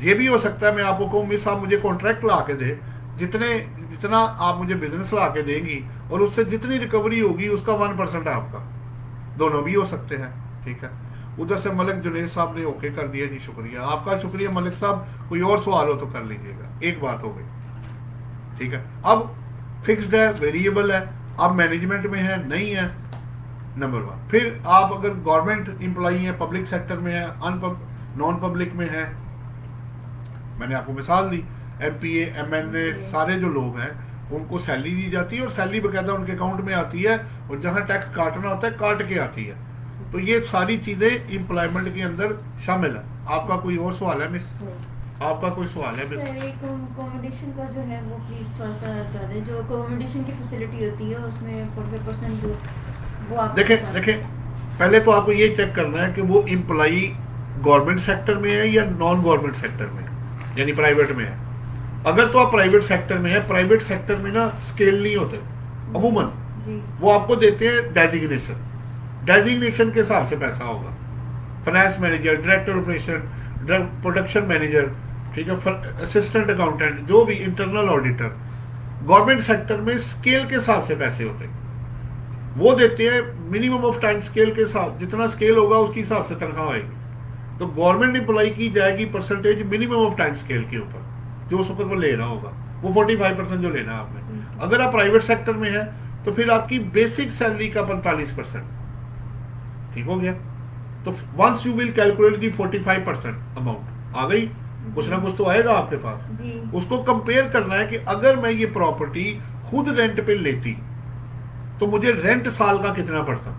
Speaker 1: ये भी हो सकता है मैं आपको कहूँ मिस आप मुझे कॉन्ट्रैक्ट ला के दे, जितना आप मुझे बिजनेस ला के देंगी और उससे जितनी रिकवरी होगी उसका 1% आपका, दोनों भी हो सकते हैं। ठीक है, उधर से मलिक जुनैद साहब ने ओके कर दिया जी, शुक्रिया, आपका शुक्रिया मलिक साहब। कोई और सवाल हो तो कर लीजिएगा, एक बात हो गई। ठीक है, अब फिक्स्ड है, वेरिएबल है, अब मैनेजमेंट में है नहीं है, नंबर 1। फिर आप अगर गवर्नमेंट एम्प्लॉई हैं, पब्लिक सेक्टर में है, नॉन पब्लिक में है, मैंने आपको मिसाल दी, MPA MNA सारे जो लोग हैं उनको सैलरी दी जाती है और सैलरी बकायदा उनके अकाउंट में आती है, और जहां टैक्स काटना होता है काट के आती है। तो ये सारी चीजें एम्प्लॉयमेंट के अंदर शामिल है। आपका कोई और सवाल है मिस? आपका कोई सवाल है मिस?
Speaker 2: अकोमोडेशन का जो है वो प्लीज थोड़ा सा बता दें, जो अकोमोडेशन की फैसिलिटी होती है उसमें 45% जो वो आप
Speaker 1: देखिए पहले तो आपको ये चेक करना है कि वो एम्प्लॉई गवर्नमेंट सेक्टर में है या नॉन गवर्नमेंट सेक्टर में, यानी प्राइवेट में है। अगर तो आप प्राइवेट सेक्टर में है, प्राइवेट सेक्टर में ना स्केल नहीं होते अमूमन, वो आपको देते हैं डेजिग्नेशन के हिसाब से पैसा होगा। Finance manager, director operation, production manager, ठीक है, असिस्टेंट अकाउंटेंट, जो भी इंटरनल ऑडिटर, गवर्नमेंट सेक्टर में स्केल के हिसाब से पैसे होते हैं, वो देते हैं मिनिमम ऑफ टाइम स्केल के हिसाब, जितना स्केल होगा उसके हिसाब से तनख्वाह आएगी। तो गवर्नमेंट एम्प्लॉय की जाएगी percentage minimum of time scale के ऊपर, जो उस वक्त वो ले रहा होगा, वो 45% जो लेना है आपने। अगर आप प्राइवेट सेक्टर में है तो फिर आपकी बेसिक सैलरी का 45%, ठीक हो गया। तो once you will calculate the 45% amount आ गई, कुछ ना कुछ तो आएगा आपके पास। उसको कंपेयर करना है कि अगर मैं ये प्रॉपर्टी खुद रेंट पे लेती तो मुझे रेंट साल का कितना पड़ता,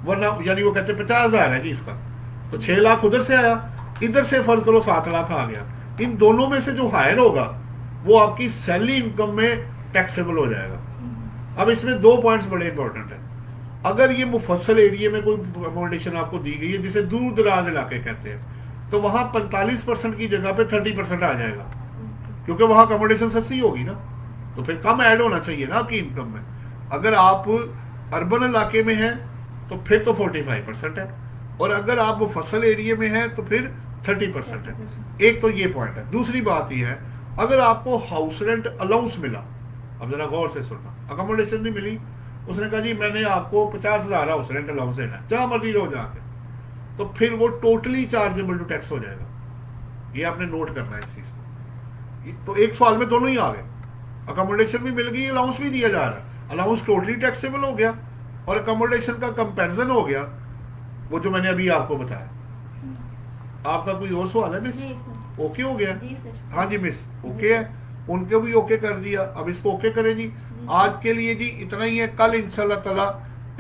Speaker 1: वरना यानी वो कहते 50,000 है जी इसका, तो 6 लाख उधर से आया, इधर से फर्ज करो 7 लाख आ गया। इन दोनों में से जो हायर होगा वो आपकी सैलरी इनकम में टैक्सेबल हो जाएगा। अब इसमें 2 पॉइंट्स बड़े इंपॉर्टेंट है। अगर ये मुफस्सल एरिया में कोई अकोमोडेशन आपको दी गई है जिसे दूर दराज इलाके कहते हैं, तो वहां 45% की जगह पे 30% आ जाएगा, क्योंकि वहां अकोमोडेशन सस्ती होगी ना, तो फिर कम ऐड होना चाहिए ना आपकी इनकम में। अगर आप अर्बन इलाके में हैं तो फिर तो 45% है, और अगर आप मुफस्सल एरिया में हैं तो फिर 30% है। एक तो ये पॉइंट है। दूसरी बात ये है, अगर आपको हाउस रेंट अलाउंस मिला, अब जरा गौर से सुनना, अकोमोडेशन भी मिली, उसने कहा जी मैंने आपको 50,000 हाउस रेंट अलाउंस देना है, जहां मर्जी रहो जाके, तो फिर वो टोटली चार्जेबल टू टैक्स हो जाएगा। ये आपने नोट करना है इस चीज को। तो एक सवाल में दोनों ही आ गए, अकोमोडेशन भी मिल गई, अलाउंस भी दिया जा रहा है, अलाउंस टोटली टैक्सेबल हो गया और अकोमोडेशन का कंपैरिजन हो गया, वो जो मैंने अभी आपको बताया। आपका कोई और सवाल है मिस?
Speaker 2: जी सर।
Speaker 1: ओके हो गया?
Speaker 2: जी सर।
Speaker 1: हाँ जी मिस, ओके है, उनको भी ओके कर दिया, अब इसको ओके करें जी। आज के लिए जी इतना ही है, कल इंशाल्लाह ताला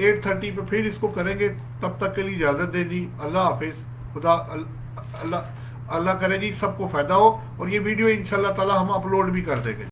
Speaker 1: 8:30 पे फिर इसको करेंगे। तब तक के लिए इजाजत दे जी, अल्लाह हाफिज, खुदा अल्लाह अल्लाह करे जी सबको फायदा हो, और ये वीडियो इंशाल्लाह ताला हम अपलोड भी कर देंगे।